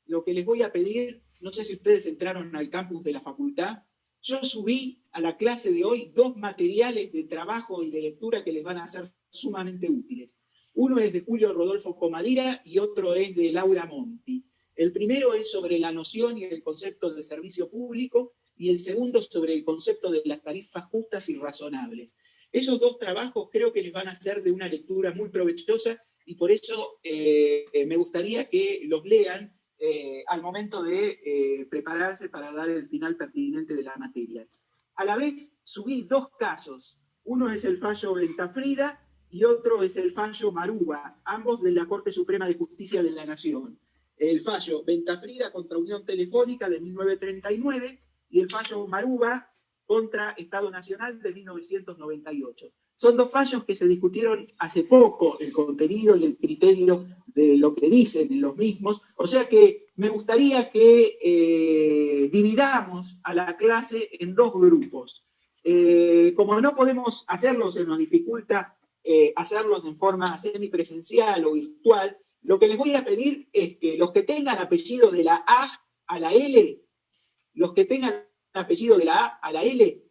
lo que les voy a pedir, no sé si ustedes entraron al campus de la facultad, yo subí a la clase de hoy 2 materiales de trabajo y de lectura que les van a ser sumamente útiles. Uno es de Julio Rodolfo Comadira y otro es de Laura Monti. El primero es sobre la noción y el concepto de servicio público y el segundo sobre el concepto de las tarifas justas y razonables. Esos 2 trabajos creo que les van a ser de una lectura muy provechosa y por eso me gustaría que los lean al momento de prepararse para dar el final pertinente de la materia. A la vez subí 2 casos. Uno es el fallo Ventafrida y otro es el fallo Maruba, ambos de la Corte Suprema de Justicia de la Nación. El fallo Ventafrida contra Unión Telefónica de 1939 y el fallo Maruba contra Estado Nacional de 1998. Son 2 fallos que se discutieron hace poco, el contenido y el criterio de lo que dicen en los mismos, o sea que me gustaría que dividamos a la clase en 2 grupos. Como no podemos hacerlo, se nos dificulta hacerlos en forma semipresencial o virtual, lo que les voy a pedir es que los que tengan apellido de la A a la L, los que tengan apellido de la A a la L,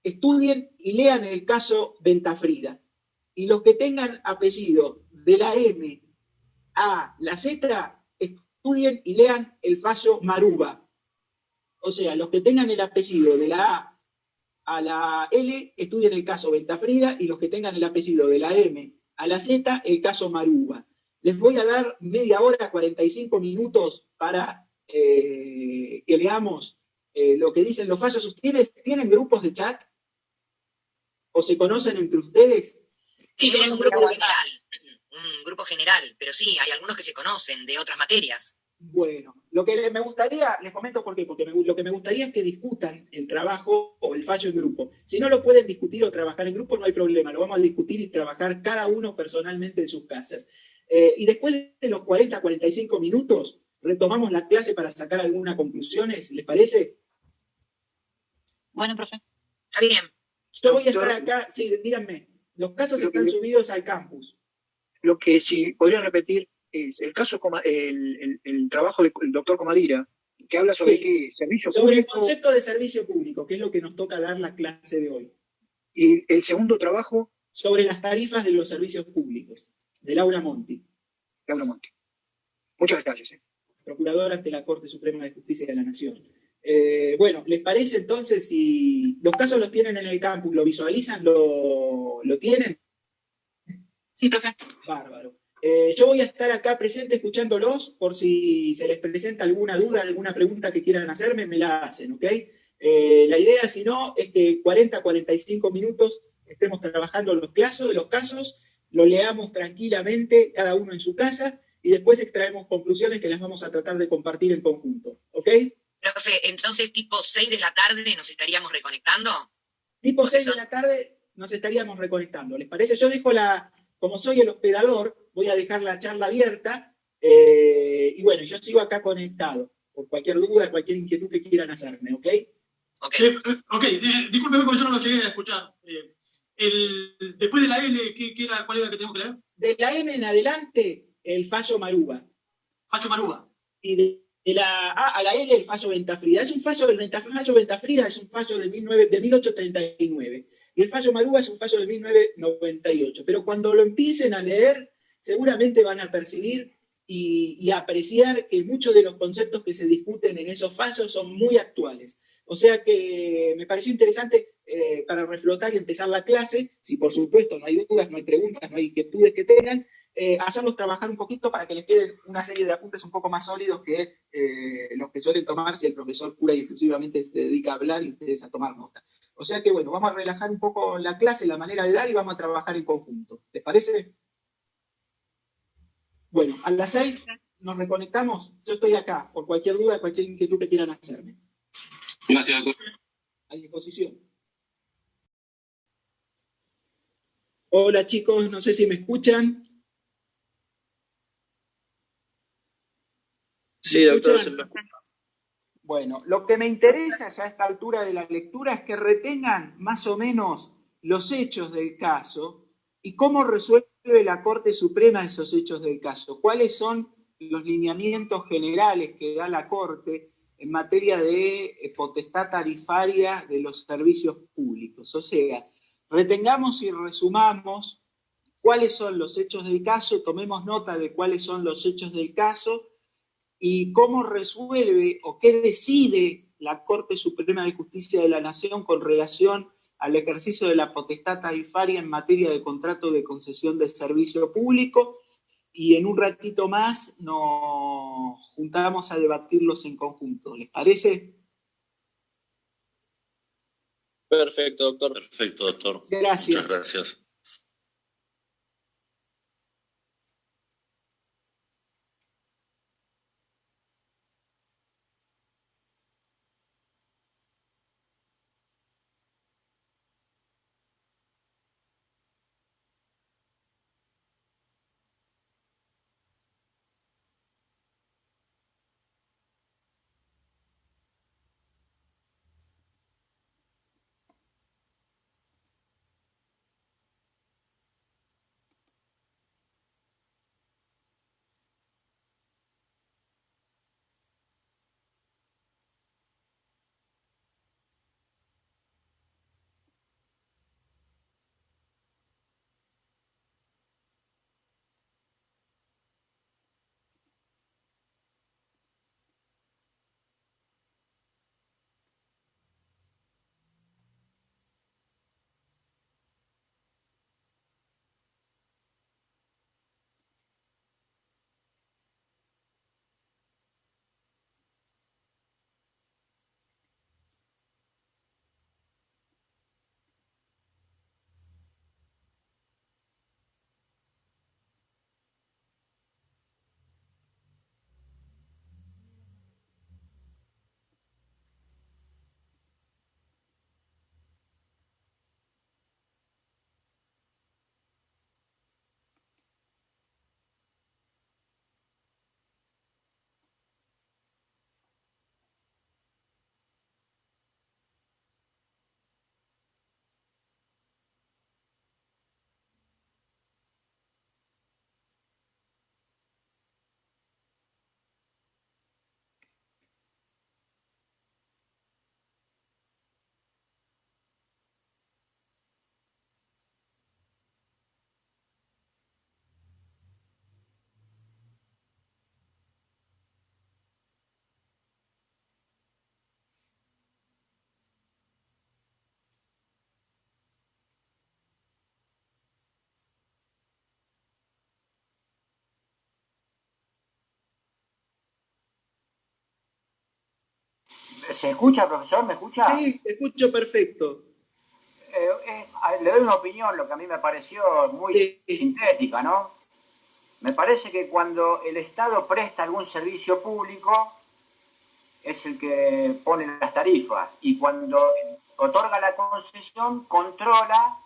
estudien y lean el caso Ventafrida. Y los que tengan apellido de la M a la Z, estudien y lean el fallo Maruba. O sea, los que tengan el apellido de la A a la L, estudien el caso Ventafrida, y los que tengan el apellido de la M a la Z, el caso Maruba. Les voy a dar media hora, 45 minutos para que veamos lo que dicen los fallos. ¿Ustedes tienen grupos de chat? ¿O se conocen entre ustedes? Sí, tenemos un grupo general, pero sí, hay algunos que se conocen de otras materias. Bueno, lo que me gustaría, les comento por qué, porque lo que me gustaría es que discutan el trabajo o el fallo en grupo. Si no lo pueden discutir o trabajar en grupo, no hay problema, lo vamos a discutir y trabajar cada uno personalmente en sus casas. Y después de los 40, 45 minutos, retomamos la clase para sacar algunas conclusiones, ¿les parece? Bueno, profe. Está bien. Yo voy a estar acá, sí, díganme, los casos están subidos al campus. Lo que sí podría repetir es el caso, el trabajo del doctor Comadira, que habla sobre qué servicio sobre público. El concepto de servicio público, que es lo que nos toca dar la clase de hoy. Y el segundo trabajo. Sobre las tarifas de los servicios públicos, de Laura Monti. Laura Monti. Muchas gracias. Procuradora ante la Corte Suprema de Justicia de la Nación. Bueno, ¿les parece entonces si los casos los tienen en el campus, lo visualizan, lo tienen? Sí, profe. Bárbaro. Yo voy a estar acá presente escuchándolos por si se les presenta alguna duda, alguna pregunta que quieran hacerme, me la hacen, ¿ok? La idea, si no, es que 40, 45 minutos estemos trabajando los casos, lo leamos tranquilamente, cada uno en su casa, y después extraemos conclusiones que las vamos a tratar de compartir en conjunto, ¿ok? Profe, entonces tipo 6 de la tarde nos estaríamos reconectando. Tipo 6 de la tarde nos estaríamos reconectando, ¿les parece? Yo dejo como soy el hospedador, voy a dejar la charla abierta, y bueno, yo sigo acá conectado, por cualquier duda, cualquier inquietud que quieran hacerme, ¿ok? Discúlpeme porque yo no lo llegué a escuchar. Después de la L, ¿cuál era el que tenemos que leer? De la M en adelante, el fallo Maruba. Fallo Maruba. Y de la A a la L, el fallo Ventafrida. Es un fallo, el fallo Ventafrida es un fallo de 1839. Y el fallo Maruba es un fallo de 1998. Pero cuando lo empiecen a leer, seguramente van a percibir y apreciar que muchos de los conceptos que se discuten en esos fallos son muy actuales. O sea que me pareció interesante para reflotar y empezar la clase, si por supuesto no hay dudas, no hay preguntas, no hay inquietudes que tengan, hacerlos trabajar un poquito para que les queden una serie de apuntes un poco más sólidos que los que suelen tomar si el profesor pura y exclusivamente se dedica a hablar y ustedes a tomar nota. O sea que bueno, vamos a relajar un poco la clase, la manera de dar y vamos a trabajar en conjunto. ¿Les parece? Bueno, a las 6 nos reconectamos. Yo estoy acá, por cualquier duda, cualquier inquietud que quieran hacerme. Gracias, doctor. A disposición. Hola chicos, no sé si me escuchan. Sí, doctor. Bueno, lo que me interesa ya a esta altura de la lectura es que retengan más o menos los hechos del caso y cómo resuelve la Corte Suprema esos hechos del caso. ¿Cuáles son los lineamientos generales que da la Corte en materia de potestad tarifaria de los servicios públicos. O sea, retengamos y resumamos cuáles son los hechos del caso, tomemos nota de cuáles son los hechos del caso y cómo resuelve o qué decide la Corte Suprema de Justicia de la Nación con relación al ejercicio de la potestad tarifaria en materia de contrato de concesión de servicio público, y en un ratito más nos juntamos a debatirlos en conjunto. ¿Les parece? Perfecto, doctor. Perfecto, doctor. Gracias. Muchas gracias. ¿Se escucha, profesor? ¿Me escucha? Sí, te escucho perfecto. Le doy una opinión, lo que a mí me pareció muy sintética, ¿no? Me parece que cuando el Estado presta algún servicio público, es el que pone las tarifas, y cuando otorga la concesión, controla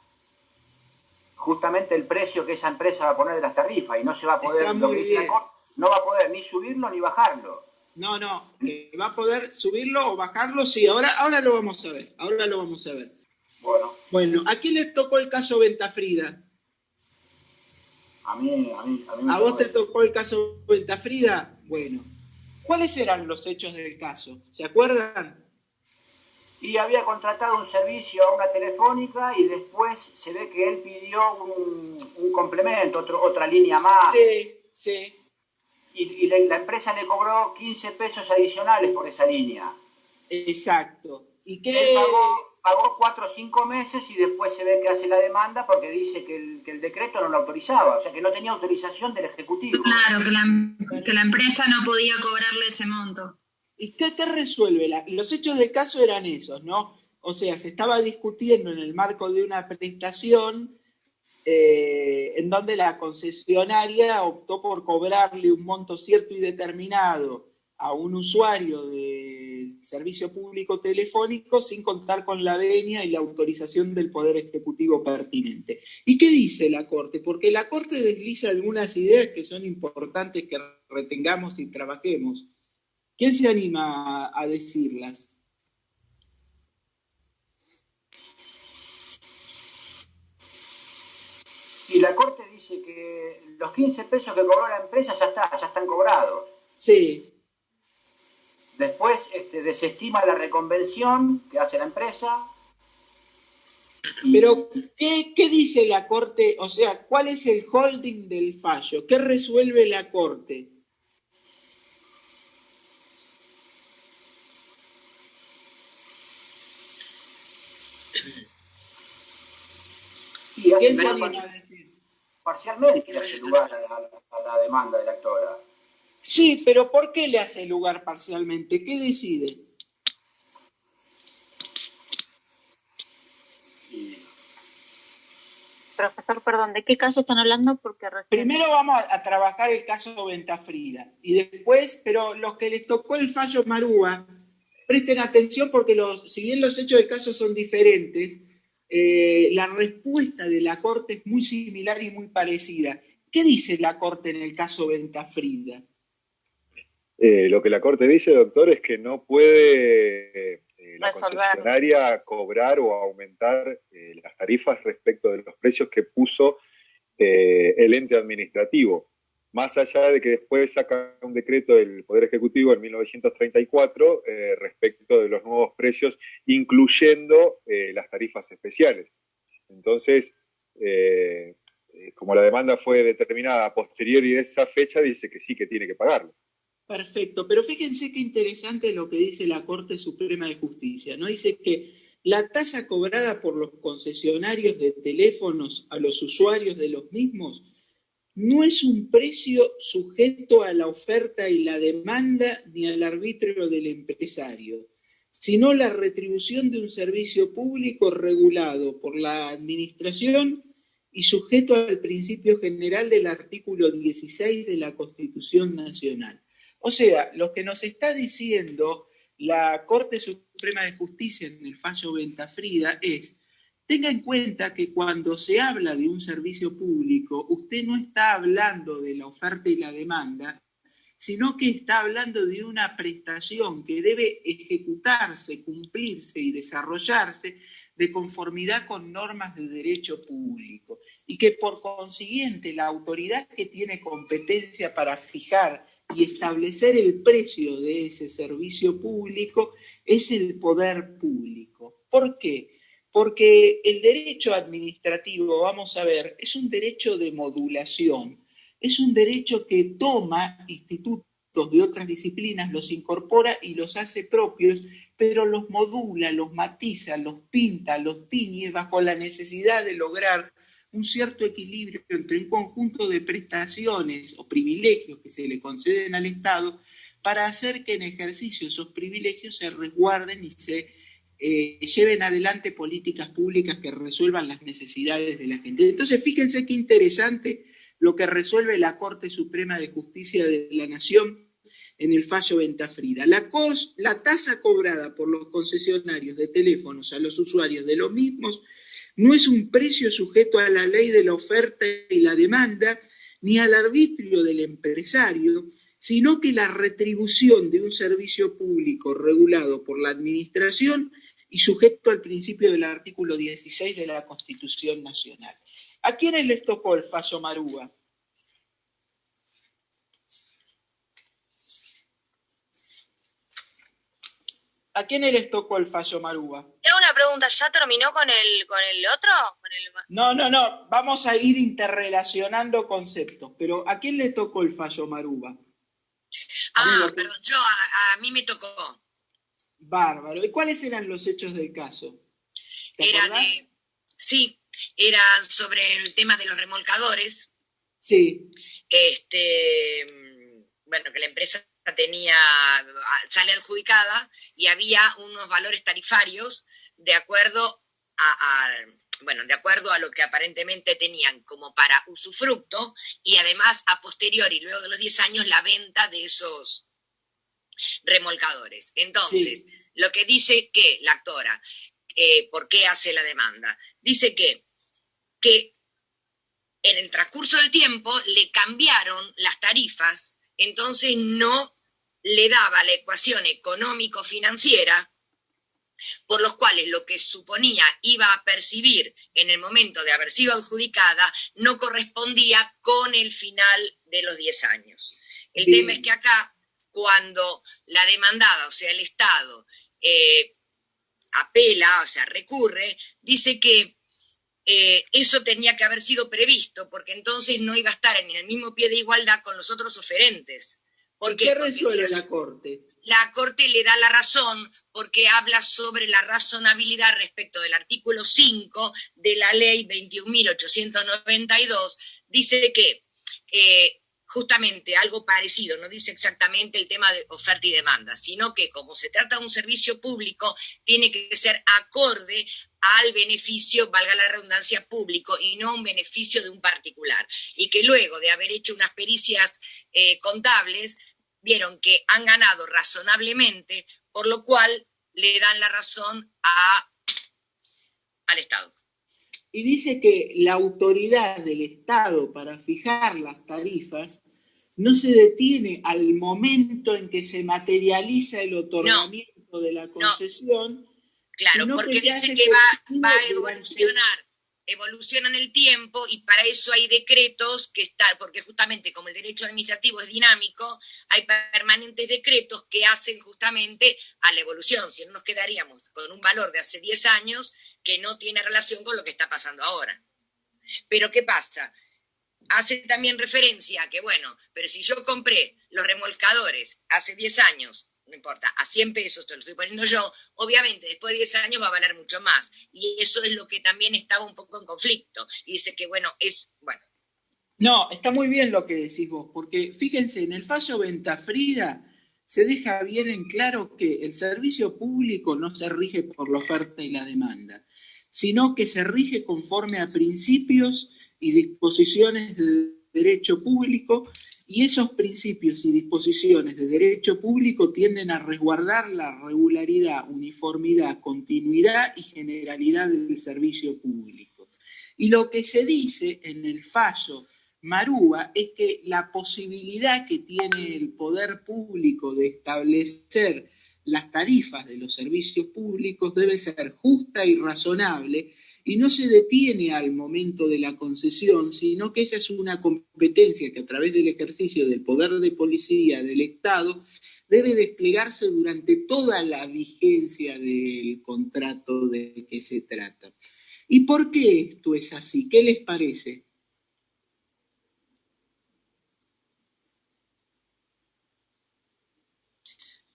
justamente el precio que esa empresa va a poner de las tarifas, y no se va a poder, Está muy bien. no va a poder ni subirlo ni bajarlo. No, va a poder subirlo o bajarlo, sí, ahora lo vamos a ver, ahora lo vamos a ver. Bueno, ¿a quién le tocó el caso Ventafrida? A mí ¿A vos te tocó el caso Ventafrida? Bueno, ¿cuáles eran los hechos del caso? ¿Se acuerdan? Y había contratado un servicio a una telefónica y después se ve que él pidió un complemento, otra línea más. Sí. Y la empresa le cobró 15 pesos adicionales por esa línea. Exacto. ¿Y qué? Él pagó 4 o 5 meses y después se ve que hace la demanda porque dice que el decreto no lo autorizaba, o sea que no tenía autorización del Ejecutivo. Claro, que la empresa no podía cobrarle ese monto. ¿Y qué resuelve? Los hechos del caso eran esos, ¿no? O sea, se estaba discutiendo en el marco de una prestación en donde la concesionaria optó por cobrarle un monto cierto y determinado a un usuario del servicio público telefónico sin contar con la venia y la autorización del Poder Ejecutivo pertinente. ¿Y qué dice la Corte? Porque la Corte desliza algunas ideas que son importantes que retengamos y trabajemos. ¿Quién se anima a decirlas? Y la Corte dice que los 15 pesos que cobró la empresa ya están cobrados. Sí. Después desestima la reconvención que hace la empresa. Pero, ¿qué dice la Corte? O sea, ¿cuál es el holding del fallo? ¿Qué resuelve la Corte? Y ¿Quién se anima a decir? Parcialmente hace lugar a la demanda de la actora. Sí, pero ¿por qué le hace lugar parcialmente? ¿Qué decide? Profesor, perdón, ¿de qué caso están hablando? Porque primero vamos a trabajar el caso Ventafrida y después, pero los que les tocó el fallo Marúa, presten atención porque si bien los hechos del caso son diferentes, la respuesta de la Corte es muy similar y muy parecida. ¿Qué dice la Corte en el caso Ventafrida? Lo que la Corte dice, doctor, es que no puede la concesionaria cobrar o aumentar las tarifas respecto de los precios que puso el ente administrativo. Más allá de que después saca un decreto del Poder Ejecutivo en 1934 respecto de los nuevos precios, incluyendo las tarifas especiales. Entonces, como la demanda fue determinada a posteriori de esa fecha, dice que sí, que tiene que pagarlo. Perfecto, pero fíjense qué interesante lo que dice la Corte Suprema de Justicia, ¿no? Dice que la tasa cobrada por los concesionarios de teléfonos a los usuarios de los mismos no es un precio sujeto a la oferta y la demanda ni al arbitrio del empresario, sino la retribución de un servicio público regulado por la administración y sujeto al principio general del artículo 16 de la Constitución Nacional. O sea, lo que nos está diciendo la Corte Suprema de Justicia en el fallo Ventafrida es: tenga en cuenta que cuando se habla de un servicio público, usted no está hablando de la oferta y la demanda, sino que está hablando de una prestación que debe ejecutarse, cumplirse y desarrollarse de conformidad con normas de derecho público, y que por consiguiente la autoridad que tiene competencia para fijar y establecer el precio de ese servicio público es el poder público. ¿Por qué? Porque el derecho administrativo, vamos a ver, es un derecho de modulación, es un derecho que toma institutos de otras disciplinas, los incorpora y los hace propios, pero los modula, los matiza, los pinta, los tiñe bajo la necesidad de lograr un cierto equilibrio entre un conjunto de prestaciones o privilegios que se le conceden al Estado para hacer que en ejercicio esos privilegios se resguarden y se lleven adelante políticas públicas que resuelvan las necesidades de la gente. Entonces, fíjense qué interesante lo que resuelve la Corte Suprema de Justicia de la Nación en el fallo Ventafrida. La tasa cobrada por los concesionarios de teléfonos a los usuarios de los mismos no es un precio sujeto a la ley de la oferta y la demanda, ni al arbitrio del empresario, sino que la retribución de un servicio público regulado por la administración y sujeto al principio del artículo 16 de la Constitución Nacional. ¿A quiénes les tocó el fallo Marúa? ¿A quiénes les tocó el fallo Marúa? Tengo una pregunta, ¿ya terminó con el otro? No, vamos a ir interrelacionando conceptos, pero ¿a quién le tocó el fallo Marúa? Perdón, a mí me tocó. Bárbaro. ¿Y cuáles eran los hechos del caso? Era sobre el tema de los remolcadores. Sí. Bueno, que la empresa sale adjudicada y había unos valores tarifarios de acuerdo a lo que aparentemente tenían como para usufructo, y además a posteriori, luego de los 10 años, la venta de esos remolcadores. Entonces, lo que dice que la actora, ¿por qué hace la demanda? Dice que en el transcurso del tiempo le cambiaron las tarifas, entonces no le daba la ecuación económico-financiera por los cuales lo que suponía iba a percibir en el momento de haber sido adjudicada no correspondía con el final de los 10 años. El tema es que acá, cuando la demandada, o sea, el Estado, apela, o sea, recurre, dice que eso tenía que haber sido previsto, porque entonces no iba a estar en el mismo pie de igualdad con los otros oferentes. ¿Por qué? ¿Qué resuelve la Corte? La Corte le da la razón porque habla sobre la razonabilidad respecto del artículo 5 de la ley 21.892. Dice que justamente algo parecido, no dice exactamente el tema de oferta y demanda, sino que como se trata de un servicio público, tiene que ser acorde al beneficio, valga la redundancia, público y no un beneficio de un particular. Y que luego de haber hecho unas pericias contables, vieron que han ganado razonablemente, por lo cual le dan la razón al Estado. Y dice que la autoridad del Estado para fijar las tarifas no se detiene al momento en que se materializa el otorgamiento de la concesión. Claro, porque dice que va a evoluciona en el tiempo y para eso hay decretos que están, porque justamente como el derecho administrativo es dinámico, hay permanentes decretos que hacen justamente a la evolución, si no nos quedaríamos con un valor de hace 10 años que no tiene relación con lo que está pasando ahora. Pero ¿qué pasa? Hace también referencia a que, bueno, pero si yo compré los remolcadores hace 10 años, no importa, a 100 pesos te lo estoy poniendo yo, obviamente después de 10 años va a valer mucho más. Y eso es lo que también estaba un poco en conflicto. Y dice que, bueno. No, está muy bien lo que decís vos, porque fíjense, en el fallo Ventafrida se deja bien en claro que el servicio público no se rige por la oferta y la demanda, sino que se rige conforme a principios y disposiciones de derecho público, y esos principios y disposiciones de derecho público tienden a resguardar la regularidad, uniformidad, continuidad y generalidad del servicio público. Y lo que se dice en el fallo Marúa es que la posibilidad que tiene el poder público de establecer las tarifas de los servicios públicos debe ser justa y razonable, y no se detiene al momento de la concesión, sino que esa es una competencia que a través del ejercicio del poder de policía del Estado debe desplegarse durante toda la vigencia del contrato de que se trata. ¿Y por qué esto es así? ¿Qué les parece?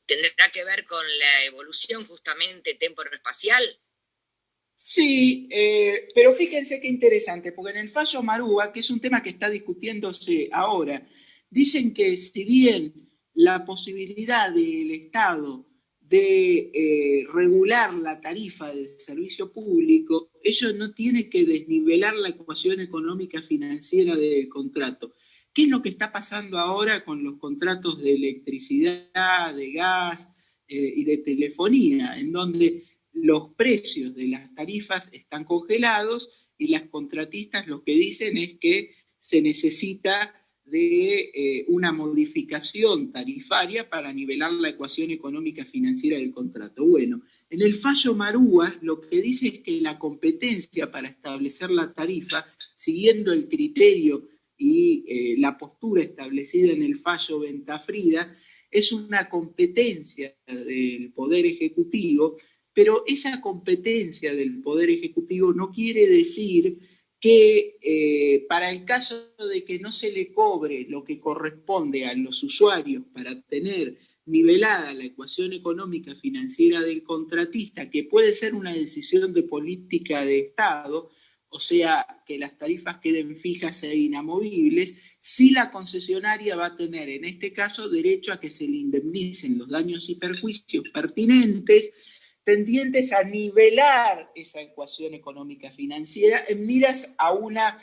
¿Tendrá que ver con la evolución justamente temporoespacial? Sí, pero fíjense qué interesante, porque en el fallo Marúa, que es un tema que está discutiéndose ahora, dicen que si bien la posibilidad del Estado de regular la tarifa del servicio público, ello no tiene que desnivelar la ecuación económica financiera del contrato. ¿Qué es lo que está pasando ahora con los contratos de electricidad, de gas y de telefonía, en donde los precios de las tarifas están congelados y las contratistas lo que dicen es que se necesita de una modificación tarifaria para nivelar la ecuación económica financiera del contrato? Bueno, en el fallo Marúa lo que dice es que la competencia para establecer la tarifa, siguiendo el criterio y la postura establecida en el fallo Ventafrida, es una competencia del Poder Ejecutivo, pero esa competencia del Poder Ejecutivo no quiere decir que para el caso de que no se le cobre lo que corresponde a los usuarios para tener nivelada la ecuación económica financiera del contratista, que puede ser una decisión de política de Estado, o sea, que las tarifas queden fijas e inamovibles, sí la concesionaria va a tener en este caso derecho a que se le indemnicen los daños y perjuicios pertinentes tendientes a nivelar esa ecuación económica financiera en miras a una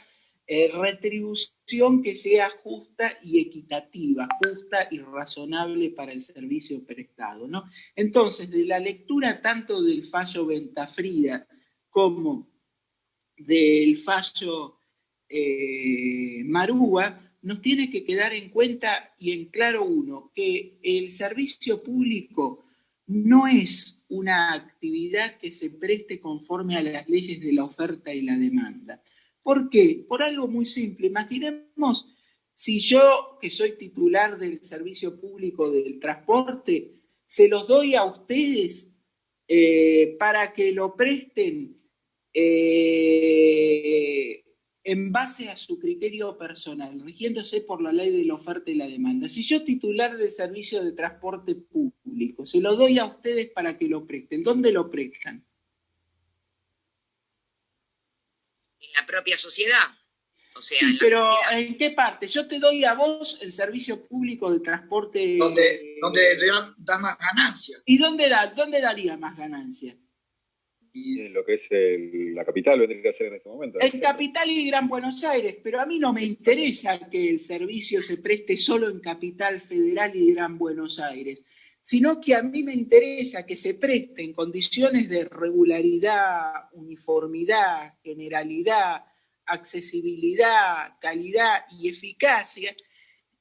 retribución que sea justa y equitativa, justa y razonable para el servicio prestado, ¿no? Entonces, de la lectura tanto del fallo Ventafrida como del fallo Marúa, nos tiene que quedar en cuenta y en claro uno, que el servicio público no es una actividad que se preste conforme a las leyes de la oferta y la demanda. ¿Por qué? Por algo muy simple. Imaginemos si yo, que soy titular del servicio público del transporte, se los doy a ustedes para que lo presten en base a su criterio personal, rigiéndose por la ley de la oferta y la demanda. Si yo, titular del servicio de transporte público, se lo doy a ustedes para que lo presten, ¿dónde lo prestan? En la propia sociedad. O sea, sí, pero ¿en qué parte? Yo te doy a vos el servicio público de transporte... Donde da más ganancia. ¿Y dónde daría más ganancia? Y lo que es la capital vendría que hacer en este momento. En Capital y Gran Buenos Aires, pero a mí no me interesa que el servicio se preste solo en Capital Federal y Gran Buenos Aires, sino que a mí me interesa que se preste en condiciones de regularidad, uniformidad, generalidad, accesibilidad, calidad y eficacia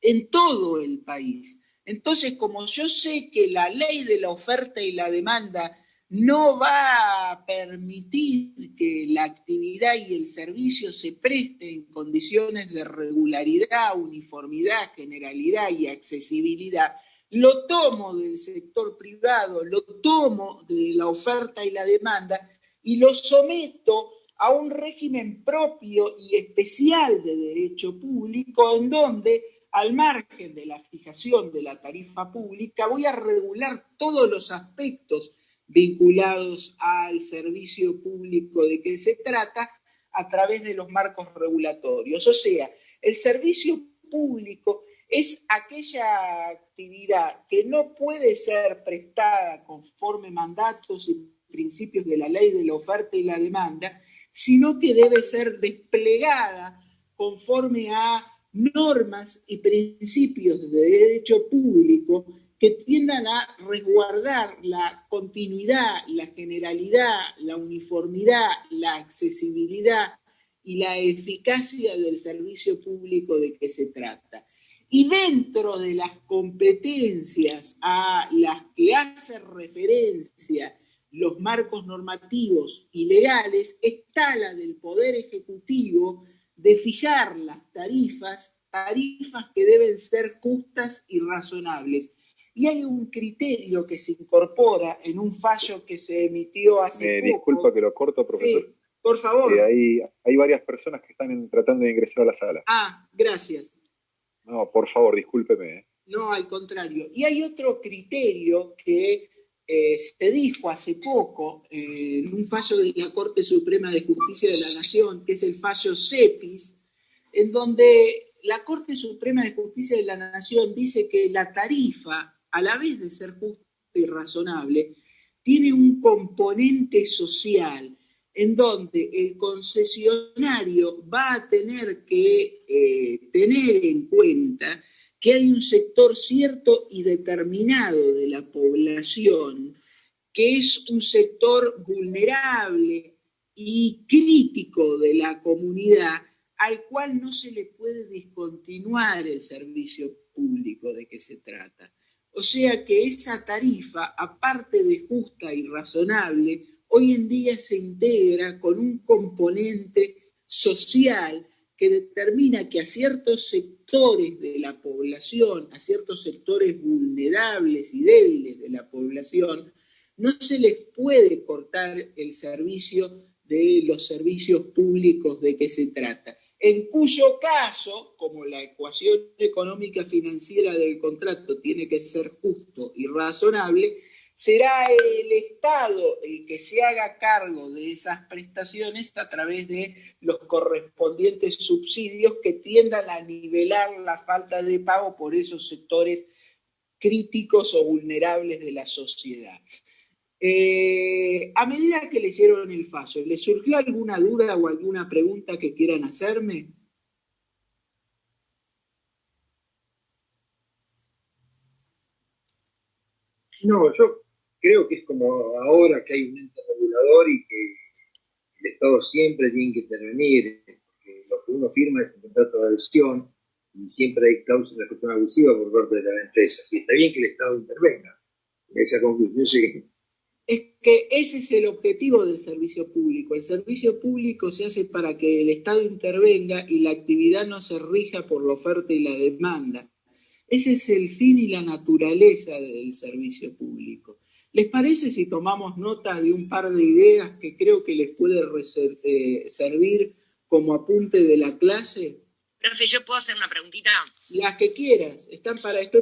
en todo el país. Entonces, como yo sé que la ley de la oferta y la demanda no va a permitir que la actividad y el servicio se preste en condiciones de regularidad, uniformidad, generalidad y accesibilidad, lo tomo del sector privado, lo tomo de la oferta y la demanda y lo someto a un régimen propio y especial de derecho público en donde, al margen de la fijación de la tarifa pública, voy a regular todos los aspectos vinculados al servicio público de que se trata a través de los marcos regulatorios. O sea, el servicio público es aquella actividad que no puede ser prestada conforme mandatos y principios de la ley de la oferta y la demanda, sino que debe ser desplegada conforme a normas y principios de derecho público que tiendan a resguardar la continuidad, la generalidad, la uniformidad, la accesibilidad y la eficacia del servicio público de que se trata. Y dentro de las competencias a las que hace referencia los marcos normativos y legales está la del Poder Ejecutivo de fijar las tarifas que deben ser justas y razonables. Y hay un criterio que se incorpora en un fallo que se emitió hace poco. Disculpa que lo corto, profesor. Sí, por favor. Hay varias personas que están tratando de ingresar a la sala. Ah, gracias. No, por favor, discúlpeme. No, al contrario. Y hay otro criterio que se dijo hace poco en un fallo de la Corte Suprema de Justicia de la Nación, que es el fallo CEPIS, en donde la Corte Suprema de Justicia de la Nación dice que la tarifa, a la vez de ser justa y razonable, tiene un componente social en donde el concesionario va a tener que tener en cuenta que hay un sector cierto y determinado de la población que es un sector vulnerable y crítico de la comunidad al cual no se le puede discontinuar el servicio público de que se trata. O sea que esa tarifa, aparte de justa y razonable, hoy en día se integra con un componente social que determina que a ciertos sectores de la población, a ciertos sectores vulnerables y débiles de la población, no se les puede cortar el servicio de los servicios públicos de que se trata. En cuyo caso, como la ecuación económica financiera del contrato tiene que ser justo y razonable, será el Estado el que se haga cargo de esas prestaciones a través de los correspondientes subsidios que tiendan a nivelar la falta de pago por esos sectores críticos o vulnerables de la sociedad. A medida que leyeron el fallo, ¿les surgió alguna duda o alguna pregunta que quieran hacerme? No, yo creo que es como ahora que hay un ente regulador y que el Estado siempre tiene que intervenir, porque lo que uno firma es un contrato de adhesión y siempre hay cláusulas que son abusivas por parte de las empresas. Y está bien que el Estado intervenga, esa conclusión sí. Es que ese es el objetivo del servicio público. El servicio público se hace para que el Estado intervenga y la actividad no se rija por la oferta y la demanda. Ese es el fin y la naturaleza del servicio público. ¿Les parece si tomamos nota de un par de ideas que creo que les puede servir como apunte de la clase? Profe, ¿yo puedo hacer una preguntita? Las que quieras, estoy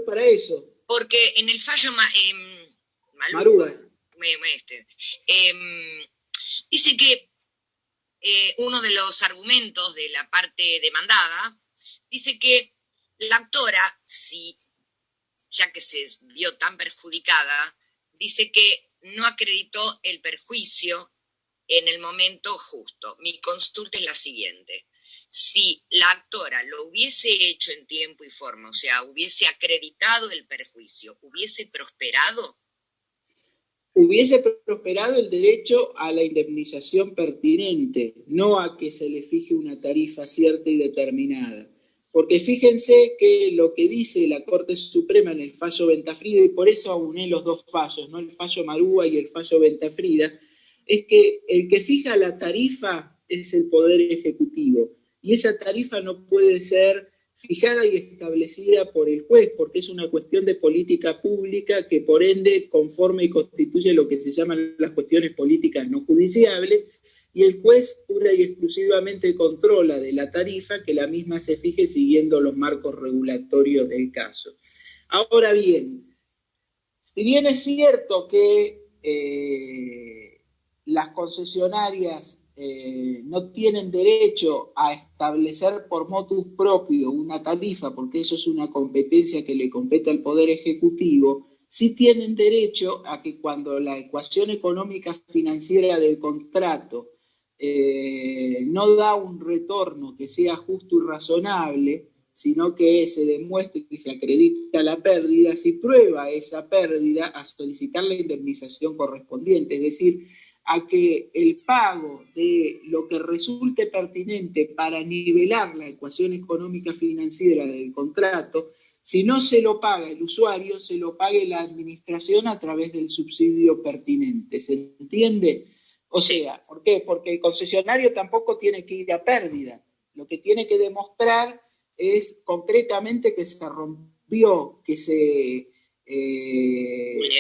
para eso. Porque en el fallo Marúa. Dice que uno de los argumentos de la parte demandada dice que la autora, ya que se vio tan perjudicada, dice que no acreditó el perjuicio en el momento justo. Mi consulta es la siguiente. Si la autora lo hubiese hecho en tiempo y forma, o sea, hubiese acreditado el perjuicio, ¿hubiese prosperado? Hubiese prosperado el derecho a la indemnización pertinente, no a que se le fije una tarifa cierta y determinada. Porque fíjense que lo que dice la Corte Suprema en el fallo Ventafrida, y por eso auné los dos fallos, ¿no? El fallo Marúa y el fallo Ventafrida, es que el que fija la tarifa es el Poder Ejecutivo. Y esa tarifa no puede ser fijada y establecida por el juez, porque es una cuestión de política pública que por ende conforma y constituye lo que se llaman las cuestiones políticas no judiciables, y el juez pura y exclusivamente controla de la tarifa que la misma se fije siguiendo los marcos regulatorios del caso. Ahora bien, si bien es cierto que las concesionarias no tienen derecho a establecer por motus propio una tarifa, porque eso es una competencia que le compete al Poder Ejecutivo, sí tienen derecho a que cuando la ecuación económica financiera del contrato no da un retorno que sea justo y razonable, sino que se demuestre y se acredita la pérdida, si prueba esa pérdida, a solicitar la indemnización correspondiente, es decir, a que el pago de lo que resulte pertinente para nivelar la ecuación económica financiera del contrato, si no se lo paga el usuario, se lo pague la administración a través del subsidio pertinente. ¿Se entiende? O sea, ¿por qué? Porque el concesionario tampoco tiene que ir a pérdida. Lo que tiene que demostrar es concretamente que se rompió, que se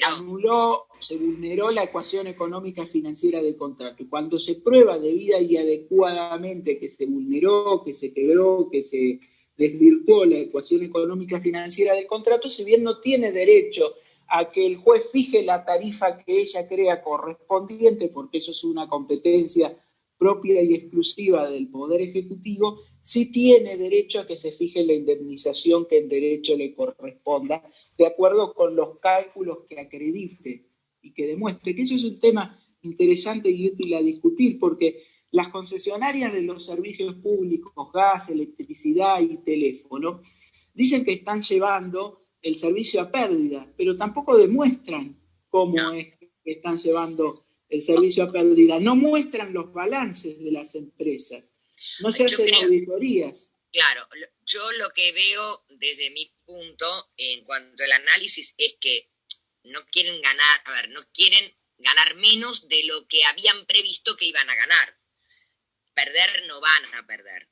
anuló, se vulneró la ecuación económica financiera del contrato. Y cuando se prueba debida y adecuadamente que se vulneró, que se quebró, que se desvirtuó la ecuación económica financiera del contrato, si bien no tiene derecho a que el juez fije la tarifa que ella crea correspondiente, porque eso es una competencia propia y exclusiva del Poder Ejecutivo, sí tiene derecho a que se fije la indemnización que en derecho le corresponda, de acuerdo con los cálculos que acredite y que demuestre, que eso es un tema interesante y útil a discutir, porque las concesionarias de los servicios públicos, gas, electricidad y teléfono, dicen que están llevando el servicio a pérdida, pero tampoco demuestran cómo es que están llevando el servicio a pérdida. No muestran los balances de las empresas, no se hacen auditorías. Claro, yo lo que veo desde mi punto en cuanto al análisis es que no quieren ganar menos de lo que habían previsto que iban a ganar. Perder no van a perder.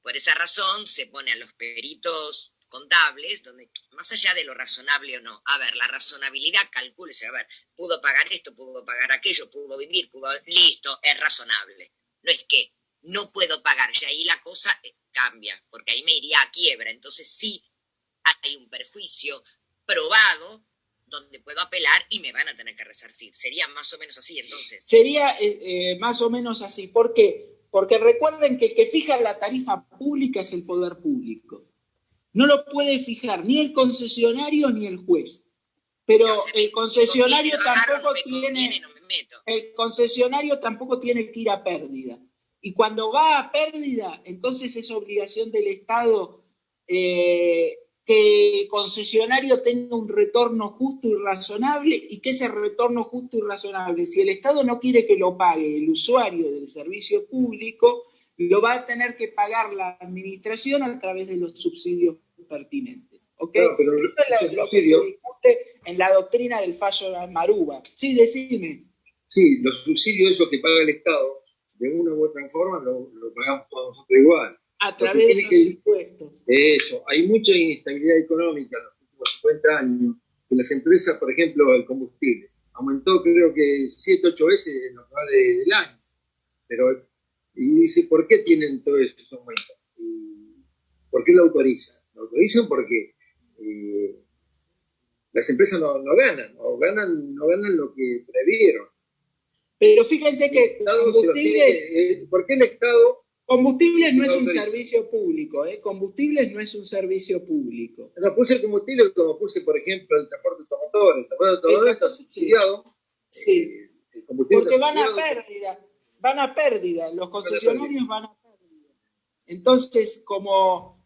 Por esa razón se pone a los peritos contables, donde más allá de lo razonable o no, la razonabilidad, calcúlese, pudo pagar esto, pudo pagar aquello, pudo vivir, listo, es razonable. No es que no puedo pagar, ya ahí la cosa cambia, porque ahí me iría a quiebra. Entonces sí hay un perjuicio probado donde puedo apelar y me van a tener que resarcir. Sería más o menos así entonces. Sería más o menos así. ¿Por qué? Porque recuerden que el que fija la tarifa pública es el poder público. No lo puede fijar ni el concesionario ni el juez. Pero el concesionario tampoco tiene que ir a pérdida. Y cuando va a pérdida, entonces es obligación del Estado que el concesionario tenga un retorno justo y razonable, y que ese retorno justo y razonable, si el Estado no quiere que lo pague el usuario del servicio público, lo va a tener que pagar la administración a través de los subsidios pertinentes. ¿Okay? No, pero Esto es lo que se discute en la doctrina del fallo Maruba. Sí, decime. Sí, los subsidios esos que paga el Estado, de una u otra forma, lo pagamos todos nosotros igual. A través de los impuestos. Eso, hay mucha inestabilidad económica en los últimos 50 años. Que las empresas, por ejemplo, el combustible, aumentó creo que 7, 8 veces en lo que va del año. Pero, y dice, ¿por qué tienen todo eso aumento? ¿Por qué lo autorizan? Lo autorizan porque las empresas no ganan lo que previeron. Pero fíjense que ¿por qué el Estado? Combustibles no es un servicio público, combustibles no es un servicio público. No puse el combustible como puse, por ejemplo, el transporte automotor, el transporte automotor está subsidiado. Sí, porque van a pérdida, los concesionarios van a pérdida. Entonces, como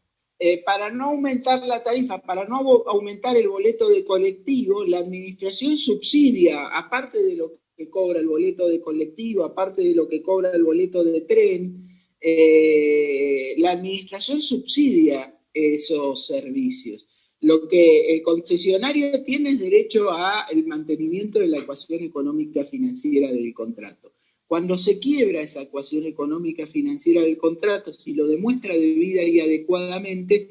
para no aumentar la tarifa, para no aumentar el boleto de colectivo, la administración subsidia, aparte de lo que cobra el boleto de colectivo, aparte de lo que cobra el boleto de tren, la administración subsidia esos servicios. Lo que el concesionario tiene es derecho al mantenimiento de la ecuación económica financiera del contrato. Cuando se quiebra esa ecuación económica financiera del contrato, si lo demuestra debida y adecuadamente,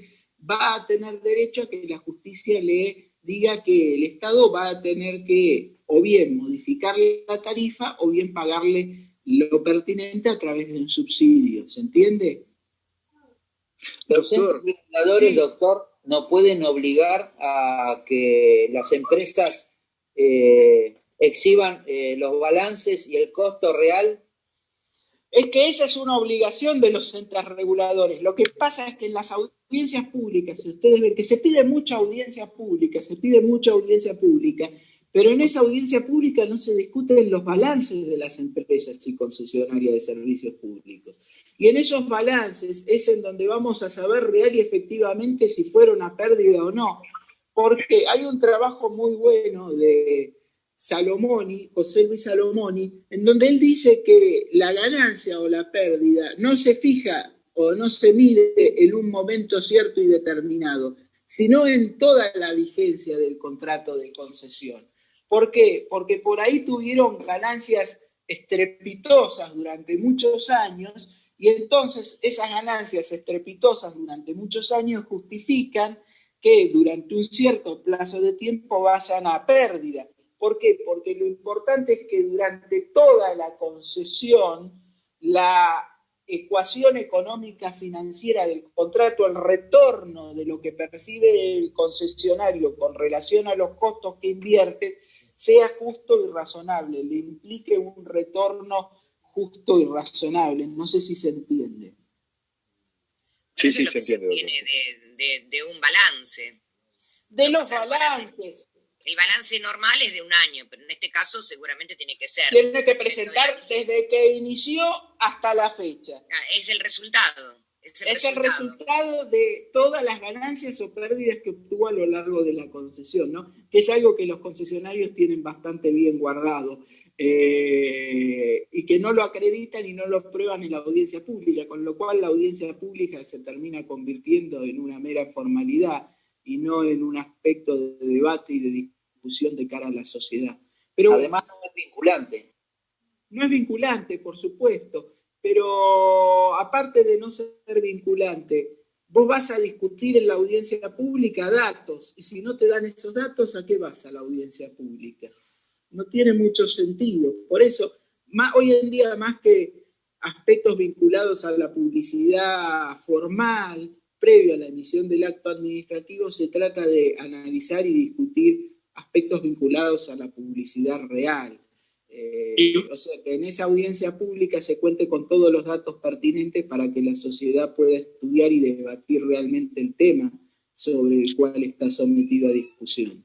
va a tener derecho a que la justicia le diga que el Estado va a tener que o bien modificar la tarifa o bien pagarle lo pertinente a través de un subsidio. ¿Se entiende? Los entes reguladores, doctor, no pueden obligar a que las empresas exhiban los balances y el costo real. Es que esa es una obligación de los entes reguladores. Lo que pasa es que en las audiencias públicas, ustedes ven que se pide mucha audiencia pública, pero en esa audiencia pública no se discuten los balances de las empresas y concesionarias de servicios públicos. Y en esos balances es en donde vamos a saber real y efectivamente si fueron a pérdida o no. Porque hay un trabajo muy bueno de Salomoni, José Luis Salomoni, en donde él dice que la ganancia o la pérdida no se fija o no se mide en un momento cierto y determinado, sino en toda la vigencia del contrato de concesión. ¿Por qué? Porque por ahí tuvieron ganancias estrepitosas durante muchos años y entonces esas ganancias estrepitosas durante muchos años justifican que durante un cierto plazo de tiempo vayan a pérdida. ¿Por qué? Porque lo importante es que durante toda la concesión la ecuación económica financiera del contrato, el retorno de lo que percibe el concesionario con relación a los costos que invierte, sea justo y razonable, le implique un retorno justo y razonable. No sé si se entiende. Sí, se entiende. Viene de un balance. De los balances. El balance normal es de un año, pero en este caso seguramente tiene que ser. Tiene que presentar desde que inició hasta la fecha. Es el resultado. Es el resultado de todas las ganancias o pérdidas que obtuvo a lo largo de la concesión, ¿no? Que es algo que los concesionarios tienen bastante bien guardado y que no lo acreditan y no lo prueban en la audiencia pública, con lo cual la audiencia pública se termina convirtiendo en una mera formalidad y no en un aspecto de debate y de discusión de cara a la sociedad. Pero además no es vinculante. No es vinculante, por supuesto. Pero aparte de no ser vinculante, vos vas a discutir en la audiencia pública datos, y si no te dan esos datos, ¿a qué vas a la audiencia pública? No tiene mucho sentido. Por eso, hoy en día, más que aspectos vinculados a la publicidad formal, previo a la emisión del acto administrativo, se trata de analizar y discutir aspectos vinculados a la publicidad real. O sea, que en esa audiencia pública se cuente con todos los datos pertinentes para que la sociedad pueda estudiar y debatir realmente el tema sobre el cual está sometido a discusión.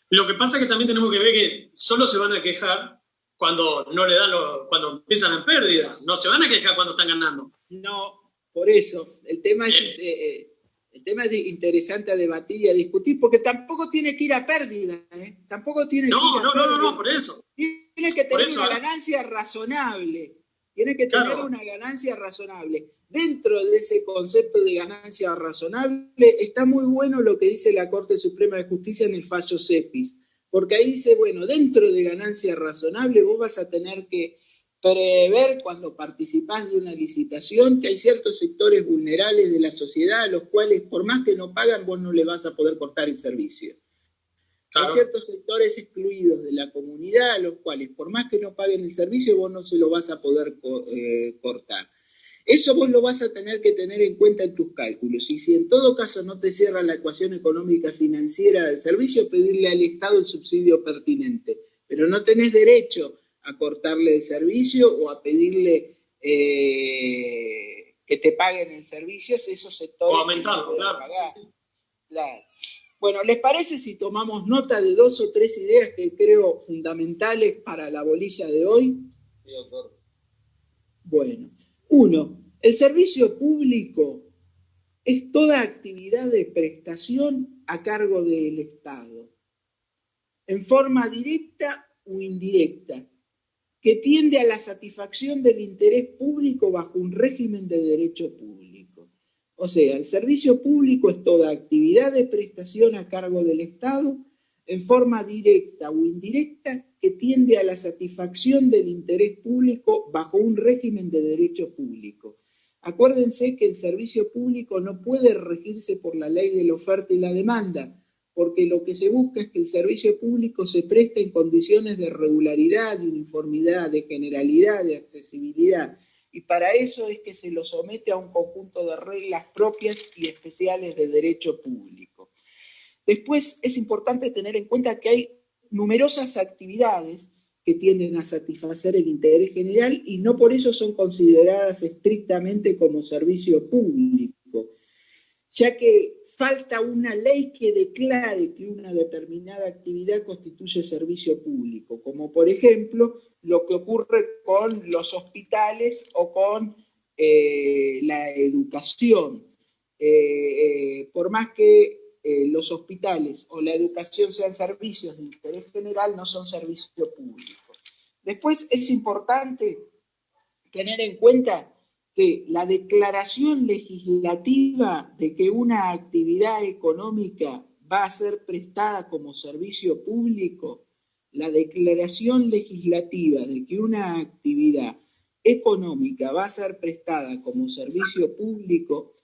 Lo que pasa es que también tenemos que ver que solo se van a quejar cuando no le dan cuando empiezan en pérdida, no se van a quejar cuando están ganando. No, por eso, el tema es interesante a debatir y a discutir, porque tampoco tiene que ir a pérdida, Tampoco tiene que ir a pérdida. No, por eso. Tiene que tener una ganancia razonable. Tiene que tener Claro. una ganancia razonable. Dentro de ese concepto de ganancia razonable está muy bueno lo que dice la Corte Suprema de Justicia en el fallo Cepis, porque ahí dice, bueno, dentro de ganancia razonable vos vas a tener que prever cuando participás de una licitación que hay ciertos sectores vulnerables de la sociedad a los cuales por más que no pagan vos no le vas a poder cortar el servicio. Claro. Hay ciertos sectores excluidos de la comunidad a los cuales por más que no paguen el servicio vos no se lo vas a poder cortar. Eso vos lo vas a tener que tener en cuenta en tus cálculos. Y si en todo caso no te cierra la ecuación económica financiera del servicio, pedirle al Estado el subsidio pertinente. Pero no tenés derecho a cortarle el servicio o a pedirle que te paguen el servicio si esos sectores O aumentarlo, no pueden claro. pagar. Claro. Bueno, ¿les parece si tomamos nota de 2 o 3 ideas que creo fundamentales para la bolilla de hoy? Sí, doctor. Bueno, 1. El servicio público es toda actividad de prestación a cargo del Estado, en forma directa o indirecta, que tiende a la satisfacción del interés público bajo un régimen de derecho público. O sea, el servicio público es toda actividad de prestación a cargo del Estado, en forma directa o indirecta, que tiende a la satisfacción del interés público bajo un régimen de derecho público. Acuérdense que el servicio público no puede regirse por la ley de la oferta y la demanda, porque lo que se busca es que el servicio público se preste en condiciones de regularidad, de uniformidad, de generalidad, de accesibilidad. Y para eso es que se lo somete a un conjunto de reglas propias y especiales de derecho público. Después es importante tener en cuenta que hay numerosas actividades que tienden a satisfacer el interés general y no por eso son consideradas estrictamente como servicio público, ya que falta una ley que declare que una determinada actividad constituye servicio público, como por ejemplo lo que ocurre con los hospitales o con la educación. Por más que los hospitales o la educación sean servicios de interés general, no son servicio público. Después es importante tener en cuenta que la declaración legislativa de que una actividad económica va a ser prestada como servicio público, la declaración legislativa de que una actividad económica va a ser prestada como servicio público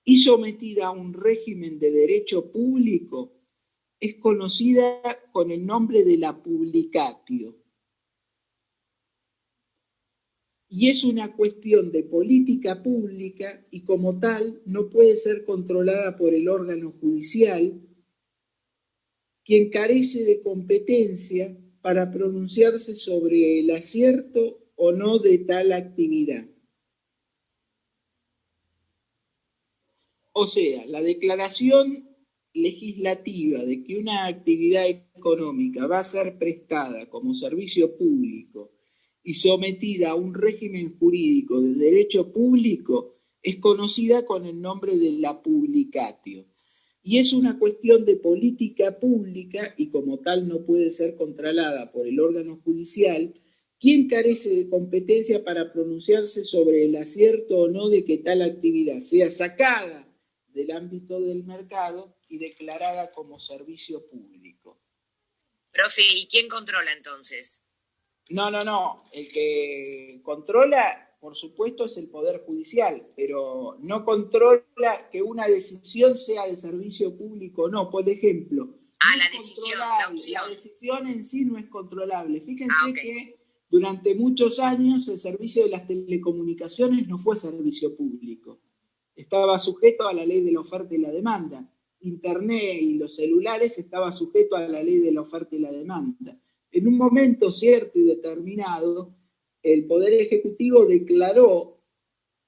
y sometida a un régimen de derecho público, es conocida con el nombre de la publicatio. Y es una cuestión de política pública y como tal no puede ser controlada por el órgano judicial, quien carece de competencia para pronunciarse sobre el acierto o no de tal actividad. O sea, la declaración legislativa de que una actividad económica va a ser prestada como servicio público y sometida a un régimen jurídico de derecho público es conocida con el nombre de la publicatio. Y es una cuestión de política pública y como tal no puede ser controlada por el órgano judicial, quien carece de competencia para pronunciarse sobre el acierto o no de que tal actividad sea sacada del ámbito del mercado y declarada como servicio público. Profe, ¿y quién controla entonces? No. El que controla, por supuesto, es el Poder Judicial, pero no controla que una decisión sea de servicio público o no. Por ejemplo, la decisión, la opción. La decisión en sí no es controlable. Fíjense que durante muchos años el servicio de las telecomunicaciones no fue servicio público. Estaba sujeto a la ley de la oferta y la demanda. Internet y los celulares estaban sujetos a la ley de la oferta y la demanda. En un momento cierto y determinado, el Poder Ejecutivo declaró,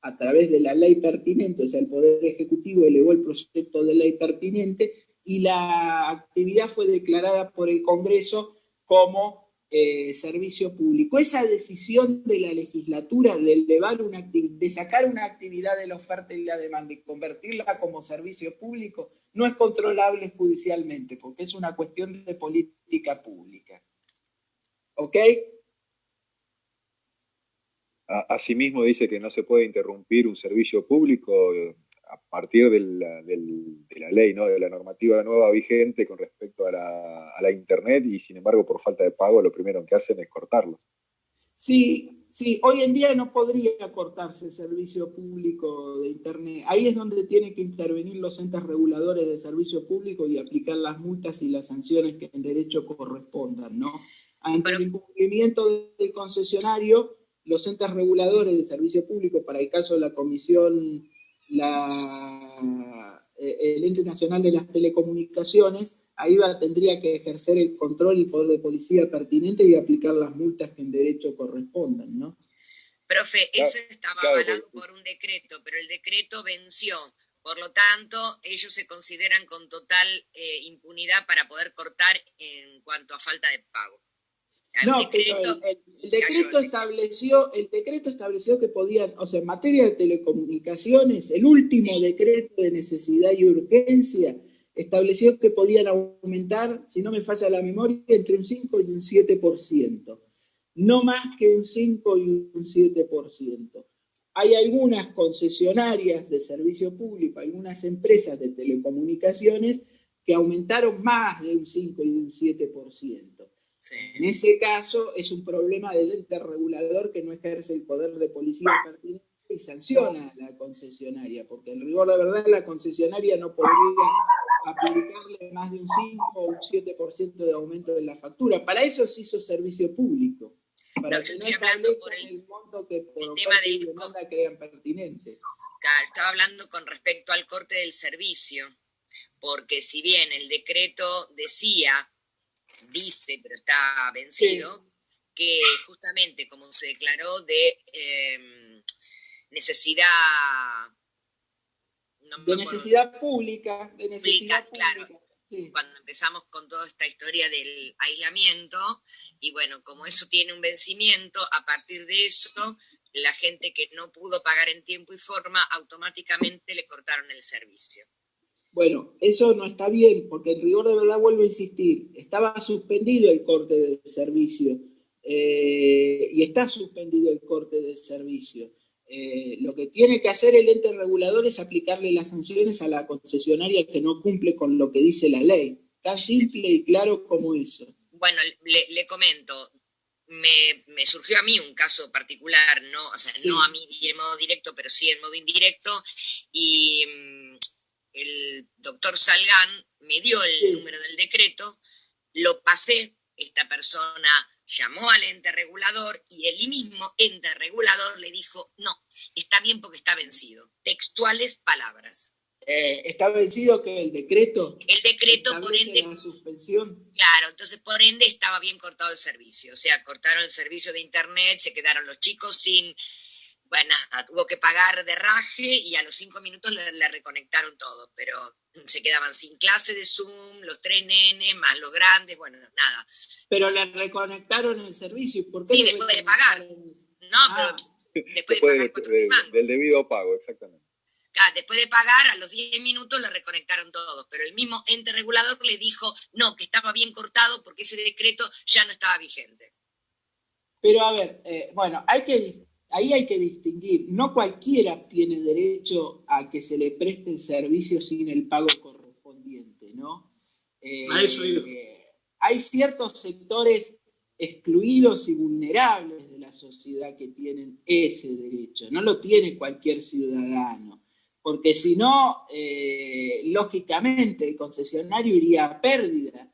a través de la ley pertinente, o sea, el Poder Ejecutivo elevó el proyecto de ley pertinente y la actividad fue declarada por el Congreso como servicio público. Esa decisión de la legislatura de elevar de sacar una actividad de la oferta y la demanda y convertirla como servicio público no es controlable judicialmente porque es una cuestión de política pública. ¿Ok? Asimismo dice que no se puede interrumpir un servicio público a partir de la ley, ¿no? De la normativa nueva vigente con respecto a la Internet, y sin embargo por falta de pago lo primero que hacen es cortarlo. Sí, hoy en día no podría cortarse el servicio público de Internet. Ahí es donde tienen que intervenir los entes reguladores de servicio público y aplicar las multas y las sanciones que en derecho correspondan, ¿no? Ante el incumplimiento del concesionario, los entes reguladores de servicio público, para el caso de la Comisión, el Ente Nacional de las Telecomunicaciones, ahí tendría que ejercer el control y el poder de policía pertinente y aplicar las multas que en derecho correspondan, ¿no? Profe, eso estaba avalado por un decreto, pero el decreto venció. Por lo tanto, ellos se consideran con total impunidad para poder cortar en cuanto a falta de pago. No, pero el decreto estableció que podían, o sea, en materia de telecomunicaciones, el último decreto de necesidad y urgencia estableció que podían aumentar, si no me falla la memoria, entre un 5 y un 7%. No más que un 5 y un 7%. Hay algunas concesionarias de servicio público, algunas empresas de telecomunicaciones que aumentaron más de un 5 y un 7%. Sí. En ese caso es un problema del ente regulador que no ejerce el poder de policía pertinente y sanciona a la concesionaria, porque en rigor de verdad la concesionaria no podría aplicarle más de un 5 o un 7% de aumento de la factura. Para eso se hizo servicio público, para que no establezcan el monto que por tema del demanda crean pertinente. Claro, estaba hablando con respecto al corte del servicio, porque si bien el decreto dice, pero está vencido, sí, que justamente como se declaró de necesidad... necesidad pública, claro. Sí. Cuando empezamos con toda esta historia del aislamiento, y bueno, como eso tiene un vencimiento, a partir de eso, la gente que no pudo pagar en tiempo y forma, automáticamente le cortaron el servicio. Bueno, eso no está bien, porque en rigor de verdad, vuelvo a insistir, estaba suspendido el corte del servicio, y está suspendido el corte del servicio. Lo que tiene que hacer el ente regulador es aplicarle las sanciones a la concesionaria que no cumple con lo que dice la ley. Tan simple y claro como eso. Bueno, le comento, me surgió a mí un caso particular, ¿no? O sea, sí, no a mí en modo directo, pero sí en modo indirecto, y el doctor Salgán me dio el número del decreto, lo pasé, esta persona llamó al ente regulador y el mismo ente regulador le dijo, no, está bien porque está vencido. Textuales palabras. ¿Está vencido que el decreto? El decreto, por ende... la suspensión. Claro, entonces por ende estaba bien cortado el servicio. O sea, cortaron el servicio de internet, se quedaron los chicos sin... Bueno, tuvo que pagar de raje y a los 5 minutos le reconectaron todo, pero se quedaban sin clase de Zoom, los 3 nenes, más los grandes, bueno, nada. Pero le reconectaron el servicio. ¿Por qué? Sí, después de pagar. No, pero después de pagar del debido pago, exactamente. Claro, después de pagar, a los 10 minutos le reconectaron todos, pero el mismo ente regulador le dijo, no, que estaba bien cortado porque ese decreto ya no estaba vigente. Pero a ver, bueno, ahí hay que distinguir, no cualquiera tiene derecho a que se le preste el servicio sin el pago correspondiente, ¿no? Hay ciertos sectores excluidos y vulnerables de la sociedad que tienen ese derecho, no lo tiene cualquier ciudadano, porque si no, lógicamente el concesionario iría a pérdida.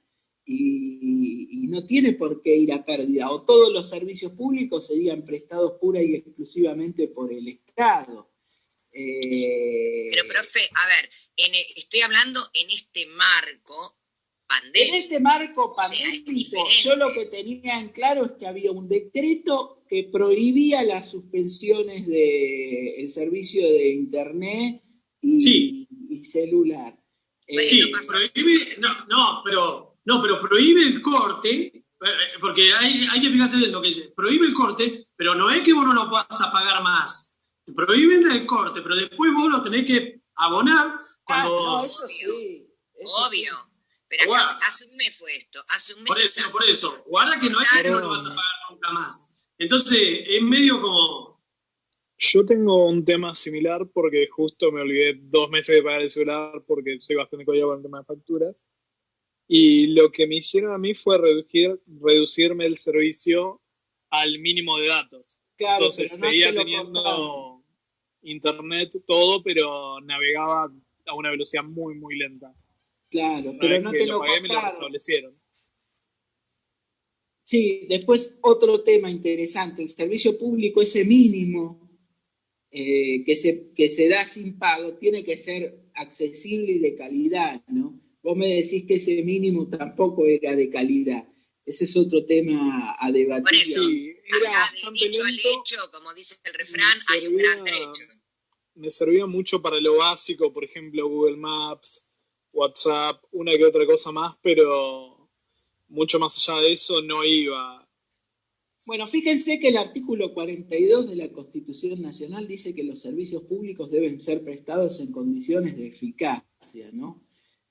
Y no tiene por qué ir a pérdida, o todos los servicios públicos serían prestados pura y exclusivamente por el Estado. Pero, profe, a ver, estoy hablando en este marco pandémico. En este marco pandémico, yo lo que tenía en claro es que había un decreto que prohibía las suspensiones del servicio de Internet y celular. Sí, prohíbe, pero prohíbe el corte, porque hay que fijarse en lo que dice. Prohíbe el corte, pero no es que vos no lo vas a pagar más. Prohíben el corte, pero después vos lo tenés que abonar cuando... no, eso sí. Obvio. Sí. Pero hace un mes fue esto. Hace un mes. Por eso. Guarda que no es que no lo vas a pagar nunca más. Entonces, es medio como Yo tengo un tema similar porque justo me olvidé 2 meses de pagar el celular porque soy bastante código con el tema de facturas. Y lo que me hicieron a mí fue reducirme el servicio al mínimo de datos. Claro, Entonces pero no seguía te lo teniendo cortaron. internet, todo, pero navegaba a una velocidad muy, muy lenta. Claro, Una pero vez no que te lo lo pagué, me lo cortaron. restablecieron. Sí, después otro tema interesante, el servicio público, ese mínimo que se da sin pago, tiene que ser accesible y de calidad, ¿no? Vos me decís que ese mínimo tampoco era de calidad. Ese es otro tema a debatir. Por eso, Sí, era acá del bastante dicho al lento. hecho, como dice el refrán, hay un gran trecho. Me servía mucho para lo básico, por ejemplo, Google Maps, WhatsApp, una que otra cosa más, pero mucho más allá de eso no iba. Bueno, fíjense que el artículo 42 de la Constitución Nacional dice que los servicios públicos deben ser prestados en condiciones de eficacia, ¿no?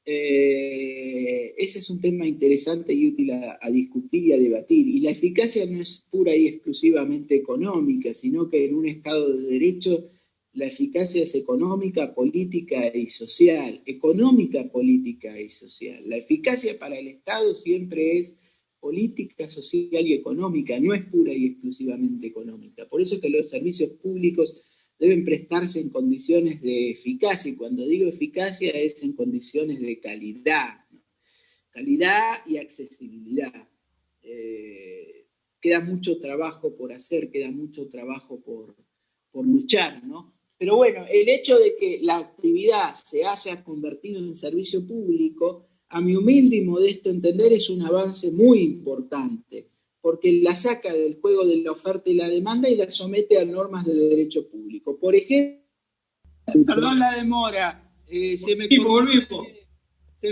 Ese es un tema interesante y útil a discutir y a debatir. Y la eficacia no es pura y exclusivamente económica, sino que en un Estado de Derecho la eficacia es económica, política y social. Económica, política y social. La eficacia para el Estado siempre es política, social y económica, no es pura y exclusivamente económica. Por eso es que los servicios públicos deben prestarse en condiciones de eficacia, y cuando digo eficacia es en condiciones de calidad, ¿no? Calidad y accesibilidad. Queda mucho trabajo por hacer, queda mucho trabajo por luchar, ¿no? Pero bueno, el hecho de que la actividad se haya convertido en servicio público, a mi humilde y modesto entender, es un avance muy importante, porque la saca del juego de la oferta y la demanda y la somete a normas de derecho público. Por ejemplo, perdón la demora, se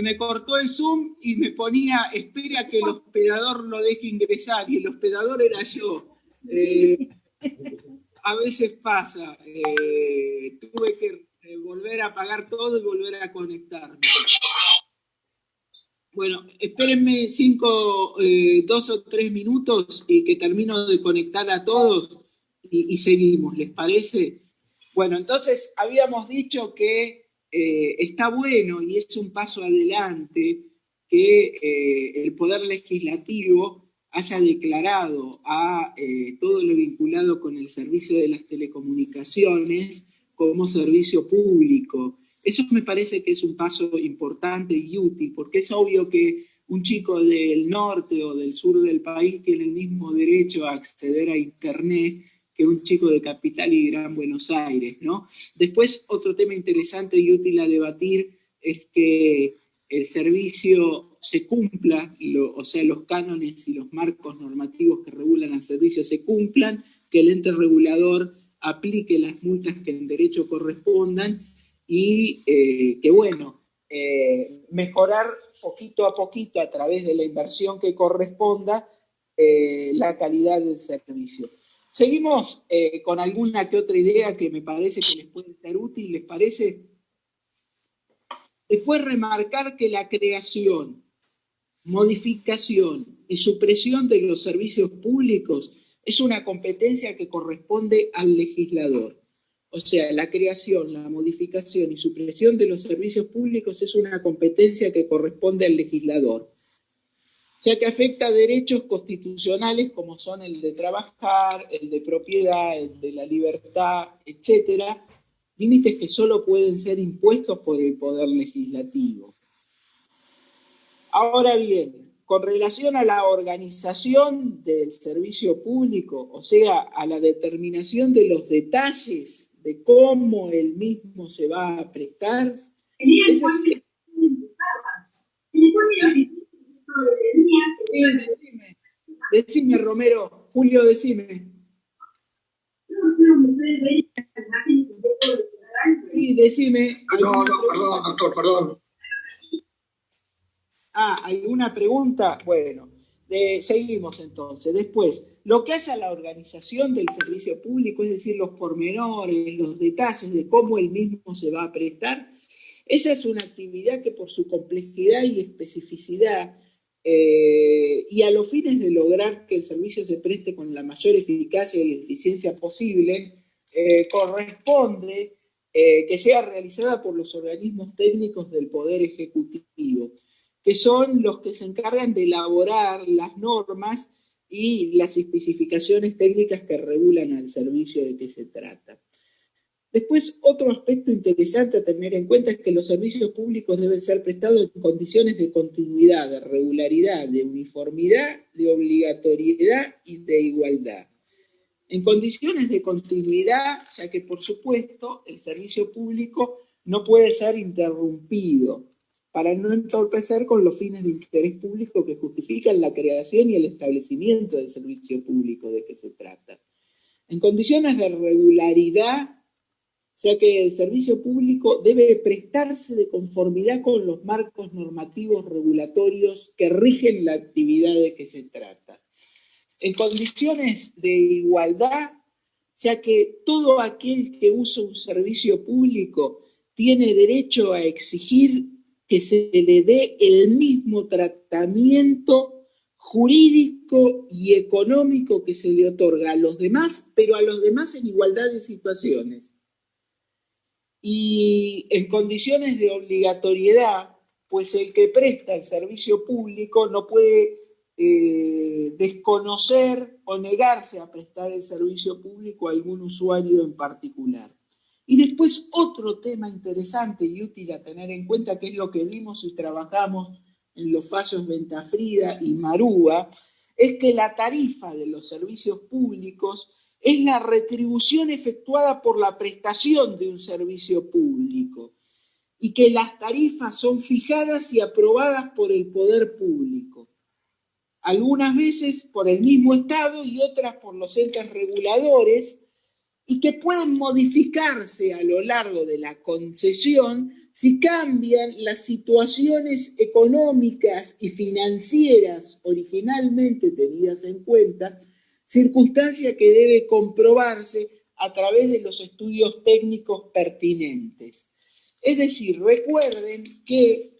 me cortó el Zoom y me ponía, espera que el hospedador lo deje ingresar, y el hospedador era yo. A veces pasa, tuve que volver a apagar todo y volver a conectarme. Bueno, espérenme 2 o 3 minutos y que termino de conectar a todos y seguimos, ¿les parece? Bueno, entonces habíamos dicho que está bueno y es un paso adelante que el Poder Legislativo haya declarado a todo lo vinculado con el servicio de las telecomunicaciones como servicio público. Eso me parece que es un paso importante y útil, porque es obvio que un chico del norte o del sur del país tiene el mismo derecho a acceder a Internet que un chico de Capital y Gran Buenos Aires, ¿no? Después, otro tema interesante y útil a debatir es que el servicio se cumpla, o sea, los cánones y los marcos normativos que regulan al servicio se cumplan, que el ente regulador aplique las multas que en derecho correspondan y que, bueno, mejorar poquito a poquito a través de la inversión que corresponda la calidad del servicio. Seguimos con alguna que otra idea que me parece que les puede ser útil, ¿les parece? Después remarcar que la creación, modificación y supresión de los servicios públicos es una competencia que corresponde al legislador. O sea, la creación, la modificación y supresión de los servicios públicos es una competencia que corresponde al legislador, ya que afecta a derechos constitucionales como son el de trabajar, el de propiedad, el de la libertad, etcétera, límites que solo pueden ser impuestos por el Poder Legislativo. Ahora bien, con relación a la organización del servicio público, o sea, a la determinación de los detalles de cómo el mismo se va a prestar, decime, Romero, Julio, decime. Sí, decime. No, perdón, doctor, perdón. ¿Alguna pregunta? Bueno, seguimos entonces. Después, lo que hace a la organización del servicio público, es decir, los pormenores, los detalles de cómo el mismo se va a prestar, esa es una actividad que por su complejidad y especificidad y a los fines de lograr que el servicio se preste con la mayor eficacia y eficiencia posible, corresponde que sea realizada por los organismos técnicos del Poder Ejecutivo, que son los que se encargan de elaborar las normas y las especificaciones técnicas que regulan al servicio de que se trata. Después, otro aspecto interesante a tener en cuenta es que los servicios públicos deben ser prestados en condiciones de continuidad, de regularidad, de uniformidad, de obligatoriedad y de igualdad. En condiciones de continuidad, ya que por supuesto el servicio público no puede ser interrumpido para no entorpecer con los fines de interés público que justifican la creación y el establecimiento del servicio público de que se trata. En condiciones de regularidad, ya que el servicio público debe prestarse de conformidad con los marcos normativos regulatorios que rigen la actividad de que se trata. En condiciones de igualdad, ya que todo aquel que usa un servicio público tiene derecho a exigir que se le dé el mismo tratamiento jurídico y económico que se le otorga a los demás, pero a los demás en igualdad de situaciones. Y en condiciones de obligatoriedad, pues el que presta el servicio público no puede desconocer o negarse a prestar el servicio público a algún usuario en particular. Y después otro tema interesante y útil a tener en cuenta, que es lo que vimos y trabajamos en los fallos Ventafrida y Marúa, es que la tarifa de los servicios públicos es la retribución efectuada por la prestación de un servicio público y que las tarifas son fijadas y aprobadas por el poder público, algunas veces por el mismo Estado y otras por los entes reguladores, y que pueden modificarse a lo largo de la concesión si cambian las situaciones económicas y financieras originalmente tenidas en cuenta, circunstancia que debe comprobarse a través de los estudios técnicos pertinentes. Es decir, recuerden que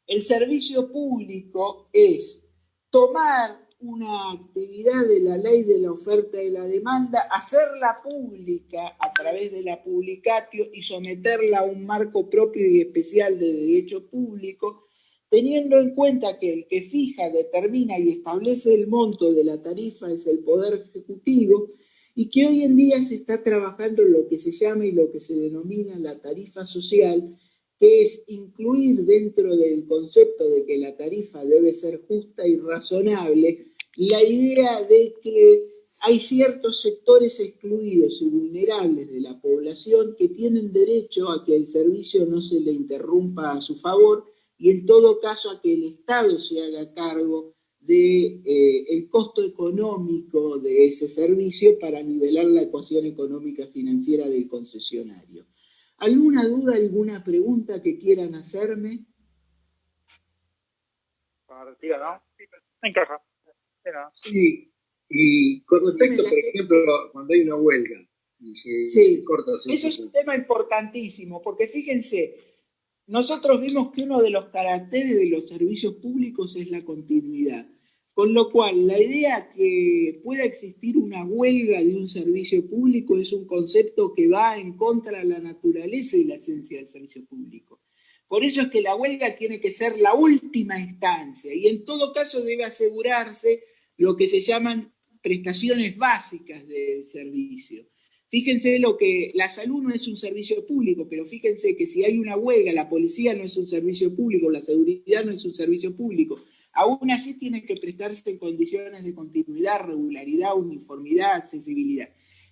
el servicio público es tomar una actividad de la ley de la oferta y la demanda, hacerla pública a través de la publicatio y someterla a un marco propio y especial de derecho público, teniendo en cuenta que el que fija, determina y establece el monto de la tarifa es el Poder Ejecutivo, y que hoy en día se está trabajando en lo que se llama y lo que se denomina la tarifa social, que es incluir dentro del concepto de que la tarifa debe ser justa y razonable, la idea de que hay ciertos sectores excluidos y vulnerables de la población que tienen derecho a que el servicio no se le interrumpa a su favor y en todo caso a que el Estado se haga cargo del costo económico de ese servicio para nivelar la ecuación económica financiera del concesionario. ¿Alguna duda, alguna pregunta que quieran hacerme? ¿No? Encaja. Sí, y con respecto, por ejemplo, cuando hay una huelga y se corta... Eso es un tema importantísimo, porque fíjense, nosotros vimos que uno de los caracteres de los servicios públicos es la continuidad, con lo cual la idea que pueda existir una huelga de un servicio público es un concepto que va en contra de la naturaleza y la esencia del servicio público. Por eso es que la huelga tiene que ser la última instancia y en todo caso debe asegurarse lo que se llaman prestaciones básicas del servicio. Fíjense lo que la salud no es un servicio público, pero fíjense que si hay una huelga, la policía no es un servicio público, la seguridad no es un servicio público. Aún así tiene que prestarse en condiciones de continuidad, regularidad, uniformidad, accesibilidad.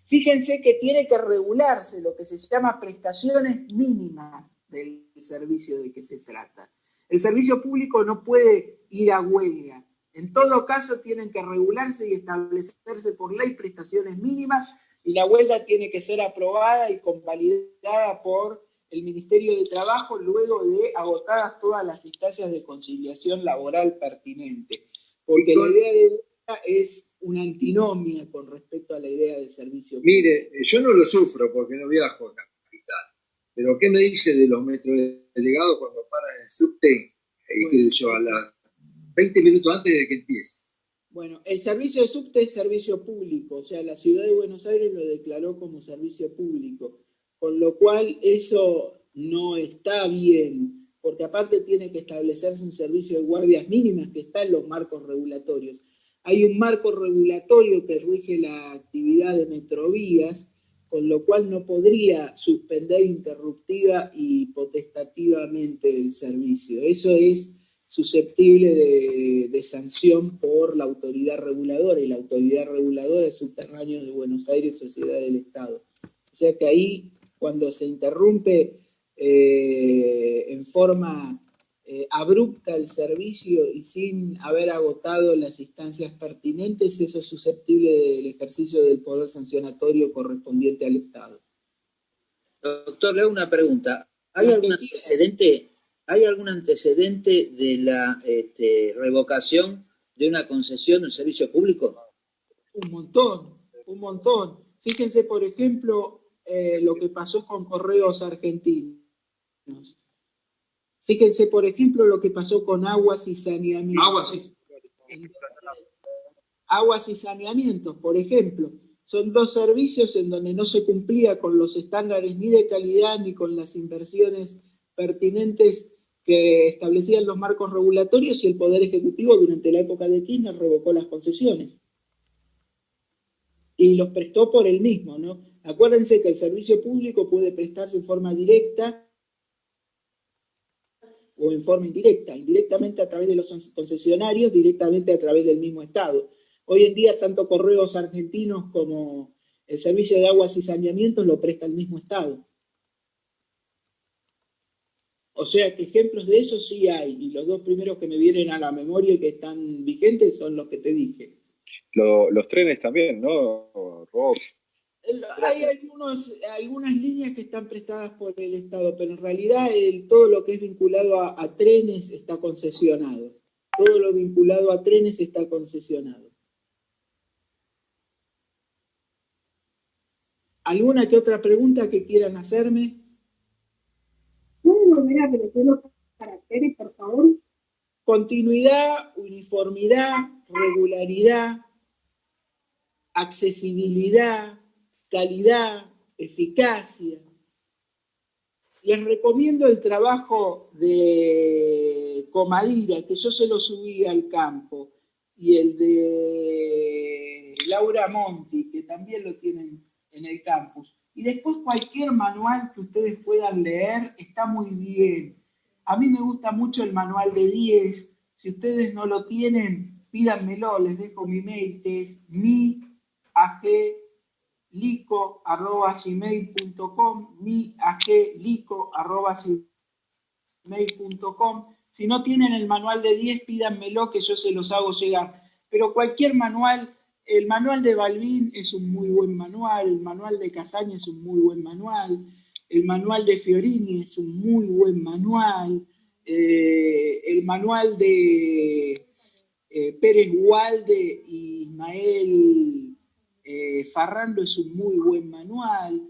Fíjense que tiene que regularse lo que se llama prestaciones mínimas del servicio de que se trata. El servicio público no puede ir a huelga. En todo caso tienen que regularse y establecerse por ley prestaciones mínimas y la huelga tiene que ser aprobada y convalidada por el Ministerio de Trabajo luego de agotadas todas las instancias de conciliación laboral pertinente. Porque la idea de huelga es una antinomia con respecto a la idea de servicio público. Mire, yo no lo sufro porque no viajo a capital, pero ¿qué me dice de los metrodelegados cuando paran el subte a las 20 minutos antes de que empiece? Bueno, el servicio de subte es servicio público, o sea, la ciudad de Buenos Aires lo declaró como servicio público, con lo cual eso no está bien, porque aparte tiene que establecerse un servicio de guardias mínimas que está en los marcos regulatorios. Hay un marco regulatorio que rige la actividad de Metrovías, con lo cual no podría suspender interruptiva y potestativamente el servicio. Eso es susceptible de sanción por la autoridad reguladora, y la autoridad reguladora es Subterráneos de Buenos Aires, Sociedad del Estado. O sea que ahí, cuando se interrumpe en forma abrupta el servicio y sin haber agotado las instancias pertinentes, eso es susceptible del ejercicio del poder sancionatorio correspondiente al Estado. Doctor, le hago una pregunta. ¿Hay algún antecedente de la revocación de una concesión de un servicio público? Un montón. Fíjense, por ejemplo, lo que pasó con Correos Argentinos. Fíjense, por ejemplo, lo que pasó con Aguas y Saneamiento. Aguas y Saneamientos, por ejemplo. Son dos servicios en donde no se cumplía con los estándares ni de calidad ni con las inversiones pertinentes que establecían los marcos regulatorios, y el Poder Ejecutivo durante la época de Kirchner revocó las concesiones. Y los prestó por él mismo, ¿no? Acuérdense que el servicio público puede prestarse en forma directa o en forma indirecta, indirectamente a través de los concesionarios, directamente a través del mismo Estado. Hoy en día, tanto Correos Argentinos como el servicio de aguas y saneamientos lo presta el mismo Estado. O sea que ejemplos de eso sí hay, y los dos primeros que me vienen a la memoria y que están vigentes son los que te dije. Los trenes también, ¿no, Rob? Hay algunas líneas que están prestadas por el Estado, pero en realidad todo lo que es vinculado a trenes está concesionado. Todo lo vinculado a trenes está concesionado. ¿Alguna que otra pregunta que quieran hacerme? ¿Pueden volver a repetir los caracteres, por favor? Continuidad, uniformidad, regularidad, accesibilidad, calidad, eficacia. Les recomiendo el trabajo de Comadira, que yo se lo subí al campo, y el de Laura Monti, que también lo tienen en el campus. Y después cualquier manual que ustedes puedan leer está muy bien. A mí me gusta mucho el manual de 10. Si ustedes no lo tienen, pídanmelo, les dejo mi mail, que es miaglico@gmail.com, miaglico@gmail.com. Si no tienen el manual de 10, pídanmelo, que yo se los hago llegar. Pero cualquier manual, el manual de Balbín es un muy buen manual, el manual de Casaña es un muy buen manual, el manual de Fiorini es un muy buen manual, el manual de Pérez Gualde y Ismael Farrando es un muy buen manual.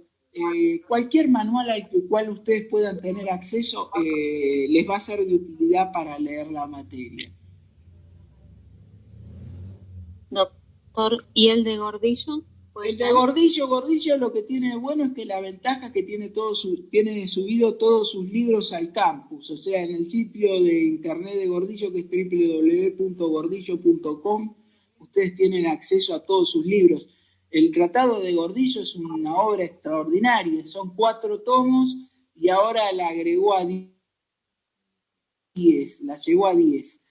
Cualquier manual al cual ustedes puedan tener acceso les va a ser de utilidad para leer la materia. Doctor, ¿y el de Gordillo? El de Gordillo lo que tiene de bueno es que la ventaja es que tiene subido todos sus libros al campus, o sea, en el sitio de internet de Gordillo, que es www.gordillo.com, ustedes tienen acceso a todos sus libros. El Tratado de Gordillo es una obra extraordinaria, son 4 tomos y ahora la agregó a 10, la llevó a 10,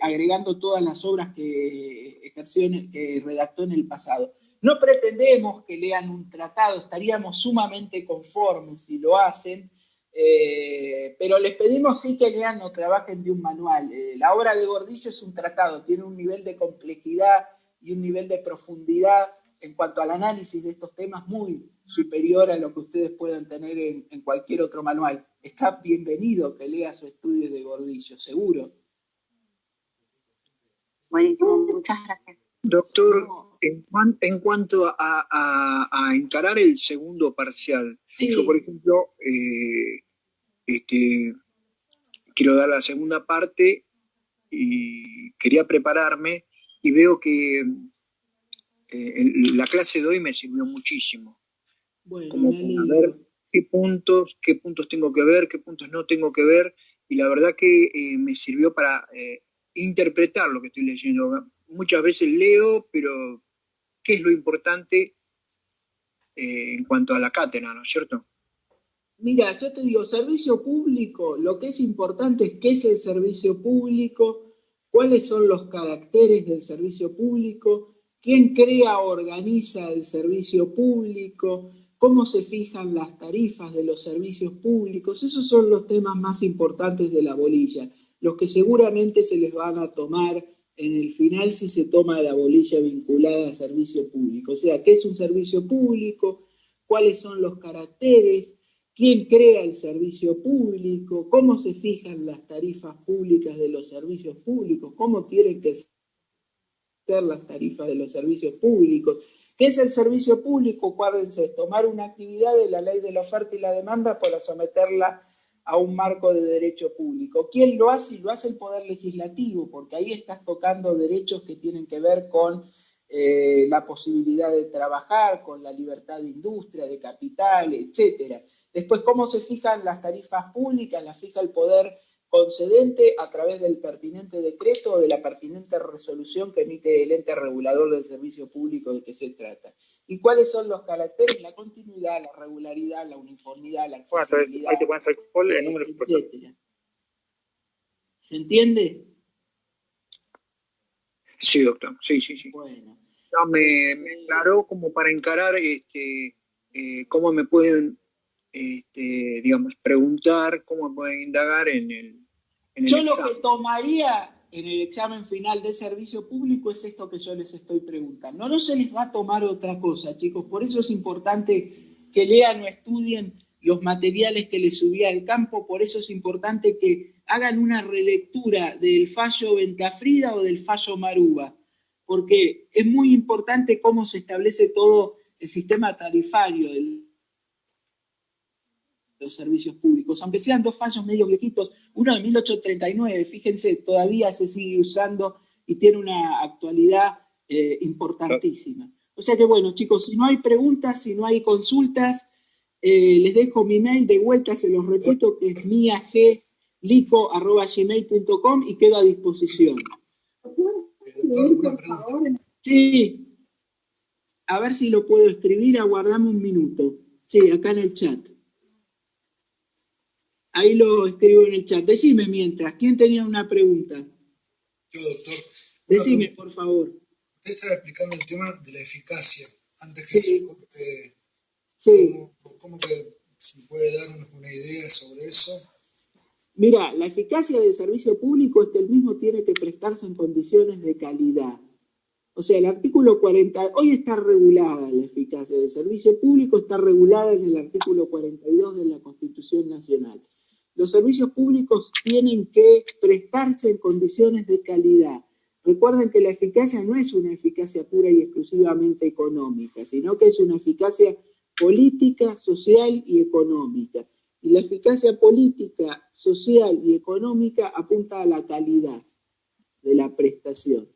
agregando todas las obras que redactó en el pasado. No pretendemos que lean un tratado, estaríamos sumamente conformes si lo hacen, pero les pedimos sí que lean o trabajen de un manual. La obra de Gordillo es un tratado, tiene un nivel de complejidad y un nivel de profundidad en cuanto al análisis de estos temas muy superior a lo que ustedes puedan tener en cualquier otro manual. Está bienvenido que lea su estudio de Gordillo, seguro. Buenísimo, muchas gracias. Doctor, en cuanto a encarar el segundo parcial, sí. Yo, por ejemplo, quiero dar la segunda parte y quería prepararme y veo que la clase de hoy me sirvió muchísimo. Bueno, Como para ver qué puntos tengo que ver, qué puntos no tengo que ver, y la verdad que me sirvió para interpretar lo que estoy leyendo. Muchas veces leo, pero ¿qué es lo importante en cuanto a la cátedra, ¿no es cierto? Mira, yo te digo, servicio público, lo que es importante es qué es el servicio público, cuáles son los caracteres del servicio público, quién crea o organiza el servicio público, cómo se fijan las tarifas de los servicios públicos. Esos son los temas más importantes de la bolilla, los que seguramente se les van a tomar en el final si se toma la bolilla vinculada a servicio público. O sea, ¿qué es un servicio público? ¿Cuáles son los caracteres? ¿Quién crea el servicio público? ¿Cómo se fijan las tarifas públicas de los servicios públicos? ¿Cómo tienen que ser las tarifas de los servicios públicos? ¿Qué es el servicio público? Acuérdense, tomar una actividad de la ley de la oferta y la demanda para someterla a un marco de derecho público. ¿Quién lo hace? Lo hace el Poder Legislativo, porque ahí estás tocando derechos que tienen que ver con la posibilidad de trabajar, con la libertad de industria, de capital, etcétera. Después, ¿cómo se fijan las tarifas públicas? Las fija el Poder concedente a través del pertinente decreto o de la pertinente resolución que emite el ente regulador del servicio público de que se trata. ¿Y cuáles son los caracteres? La continuidad, la regularidad, la uniformidad, la accesibilidad, ahí te pueden hacer el número, etcétera. ¿Se entiende? Sí, doctor. Sí. Bueno. No, me aclaró como para encarar cómo me pueden, digamos, preguntar, cómo me pueden indagar en el Yo examen. lo que tomaría en el examen final de servicio público es esto que yo les estoy preguntando. No se les va a tomar otra cosa, chicos. Por eso es importante que lean o estudien los materiales que les subí al campo. Por eso es importante que hagan una relectura del fallo Ventafrida o del fallo Maruba, porque es muy importante cómo se establece todo el sistema tarifario de los servicios públicos, aunque sean dos fallos medio viejitos, uno de 1839, fíjense, todavía se sigue usando y tiene una actualidad importantísima. O sea que bueno, chicos, si no hay preguntas, si no hay consultas, les dejo mi mail de vuelta, se los repito, que es miaglico@gmail.com y quedo a disposición. Sí, a ver si lo puedo escribir, aguardame un minuto. Sí, acá en el chat. Ahí lo escribo en el chat. Decime mientras, ¿quién tenía una pregunta? Yo, doctor. Decime, por favor. Usted estaba explicando el tema de la eficacia. Antes que se corte, ¿cómo que se puede darnos una idea sobre eso? Mira, la eficacia del servicio público es que el mismo tiene que prestarse en condiciones de calidad. O sea, el artículo 40, hoy está regulada la eficacia del servicio público, está regulada en el artículo 42 de la Constitución Nacional. Los servicios públicos tienen que prestarse en condiciones de calidad. Recuerden que la eficacia no es una eficacia pura y exclusivamente económica, sino que es una eficacia política, social y económica. Y la eficacia política, social y económica apunta a la calidad de la prestación.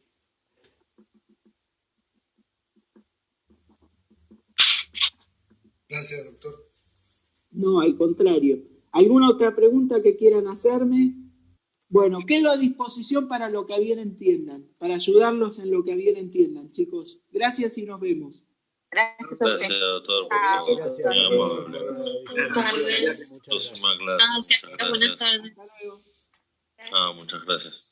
Gracias, doctor. No, al contrario. ¿Alguna otra pregunta que quieran hacerme? Bueno, quedo a disposición para lo que bien entiendan, para ayudarlos en lo que bien entiendan, chicos. Gracias y nos vemos. Gracias, doctor. Muy amable. Buenas tardes. Muchas gracias. Buenas tardes. Muchas gracias.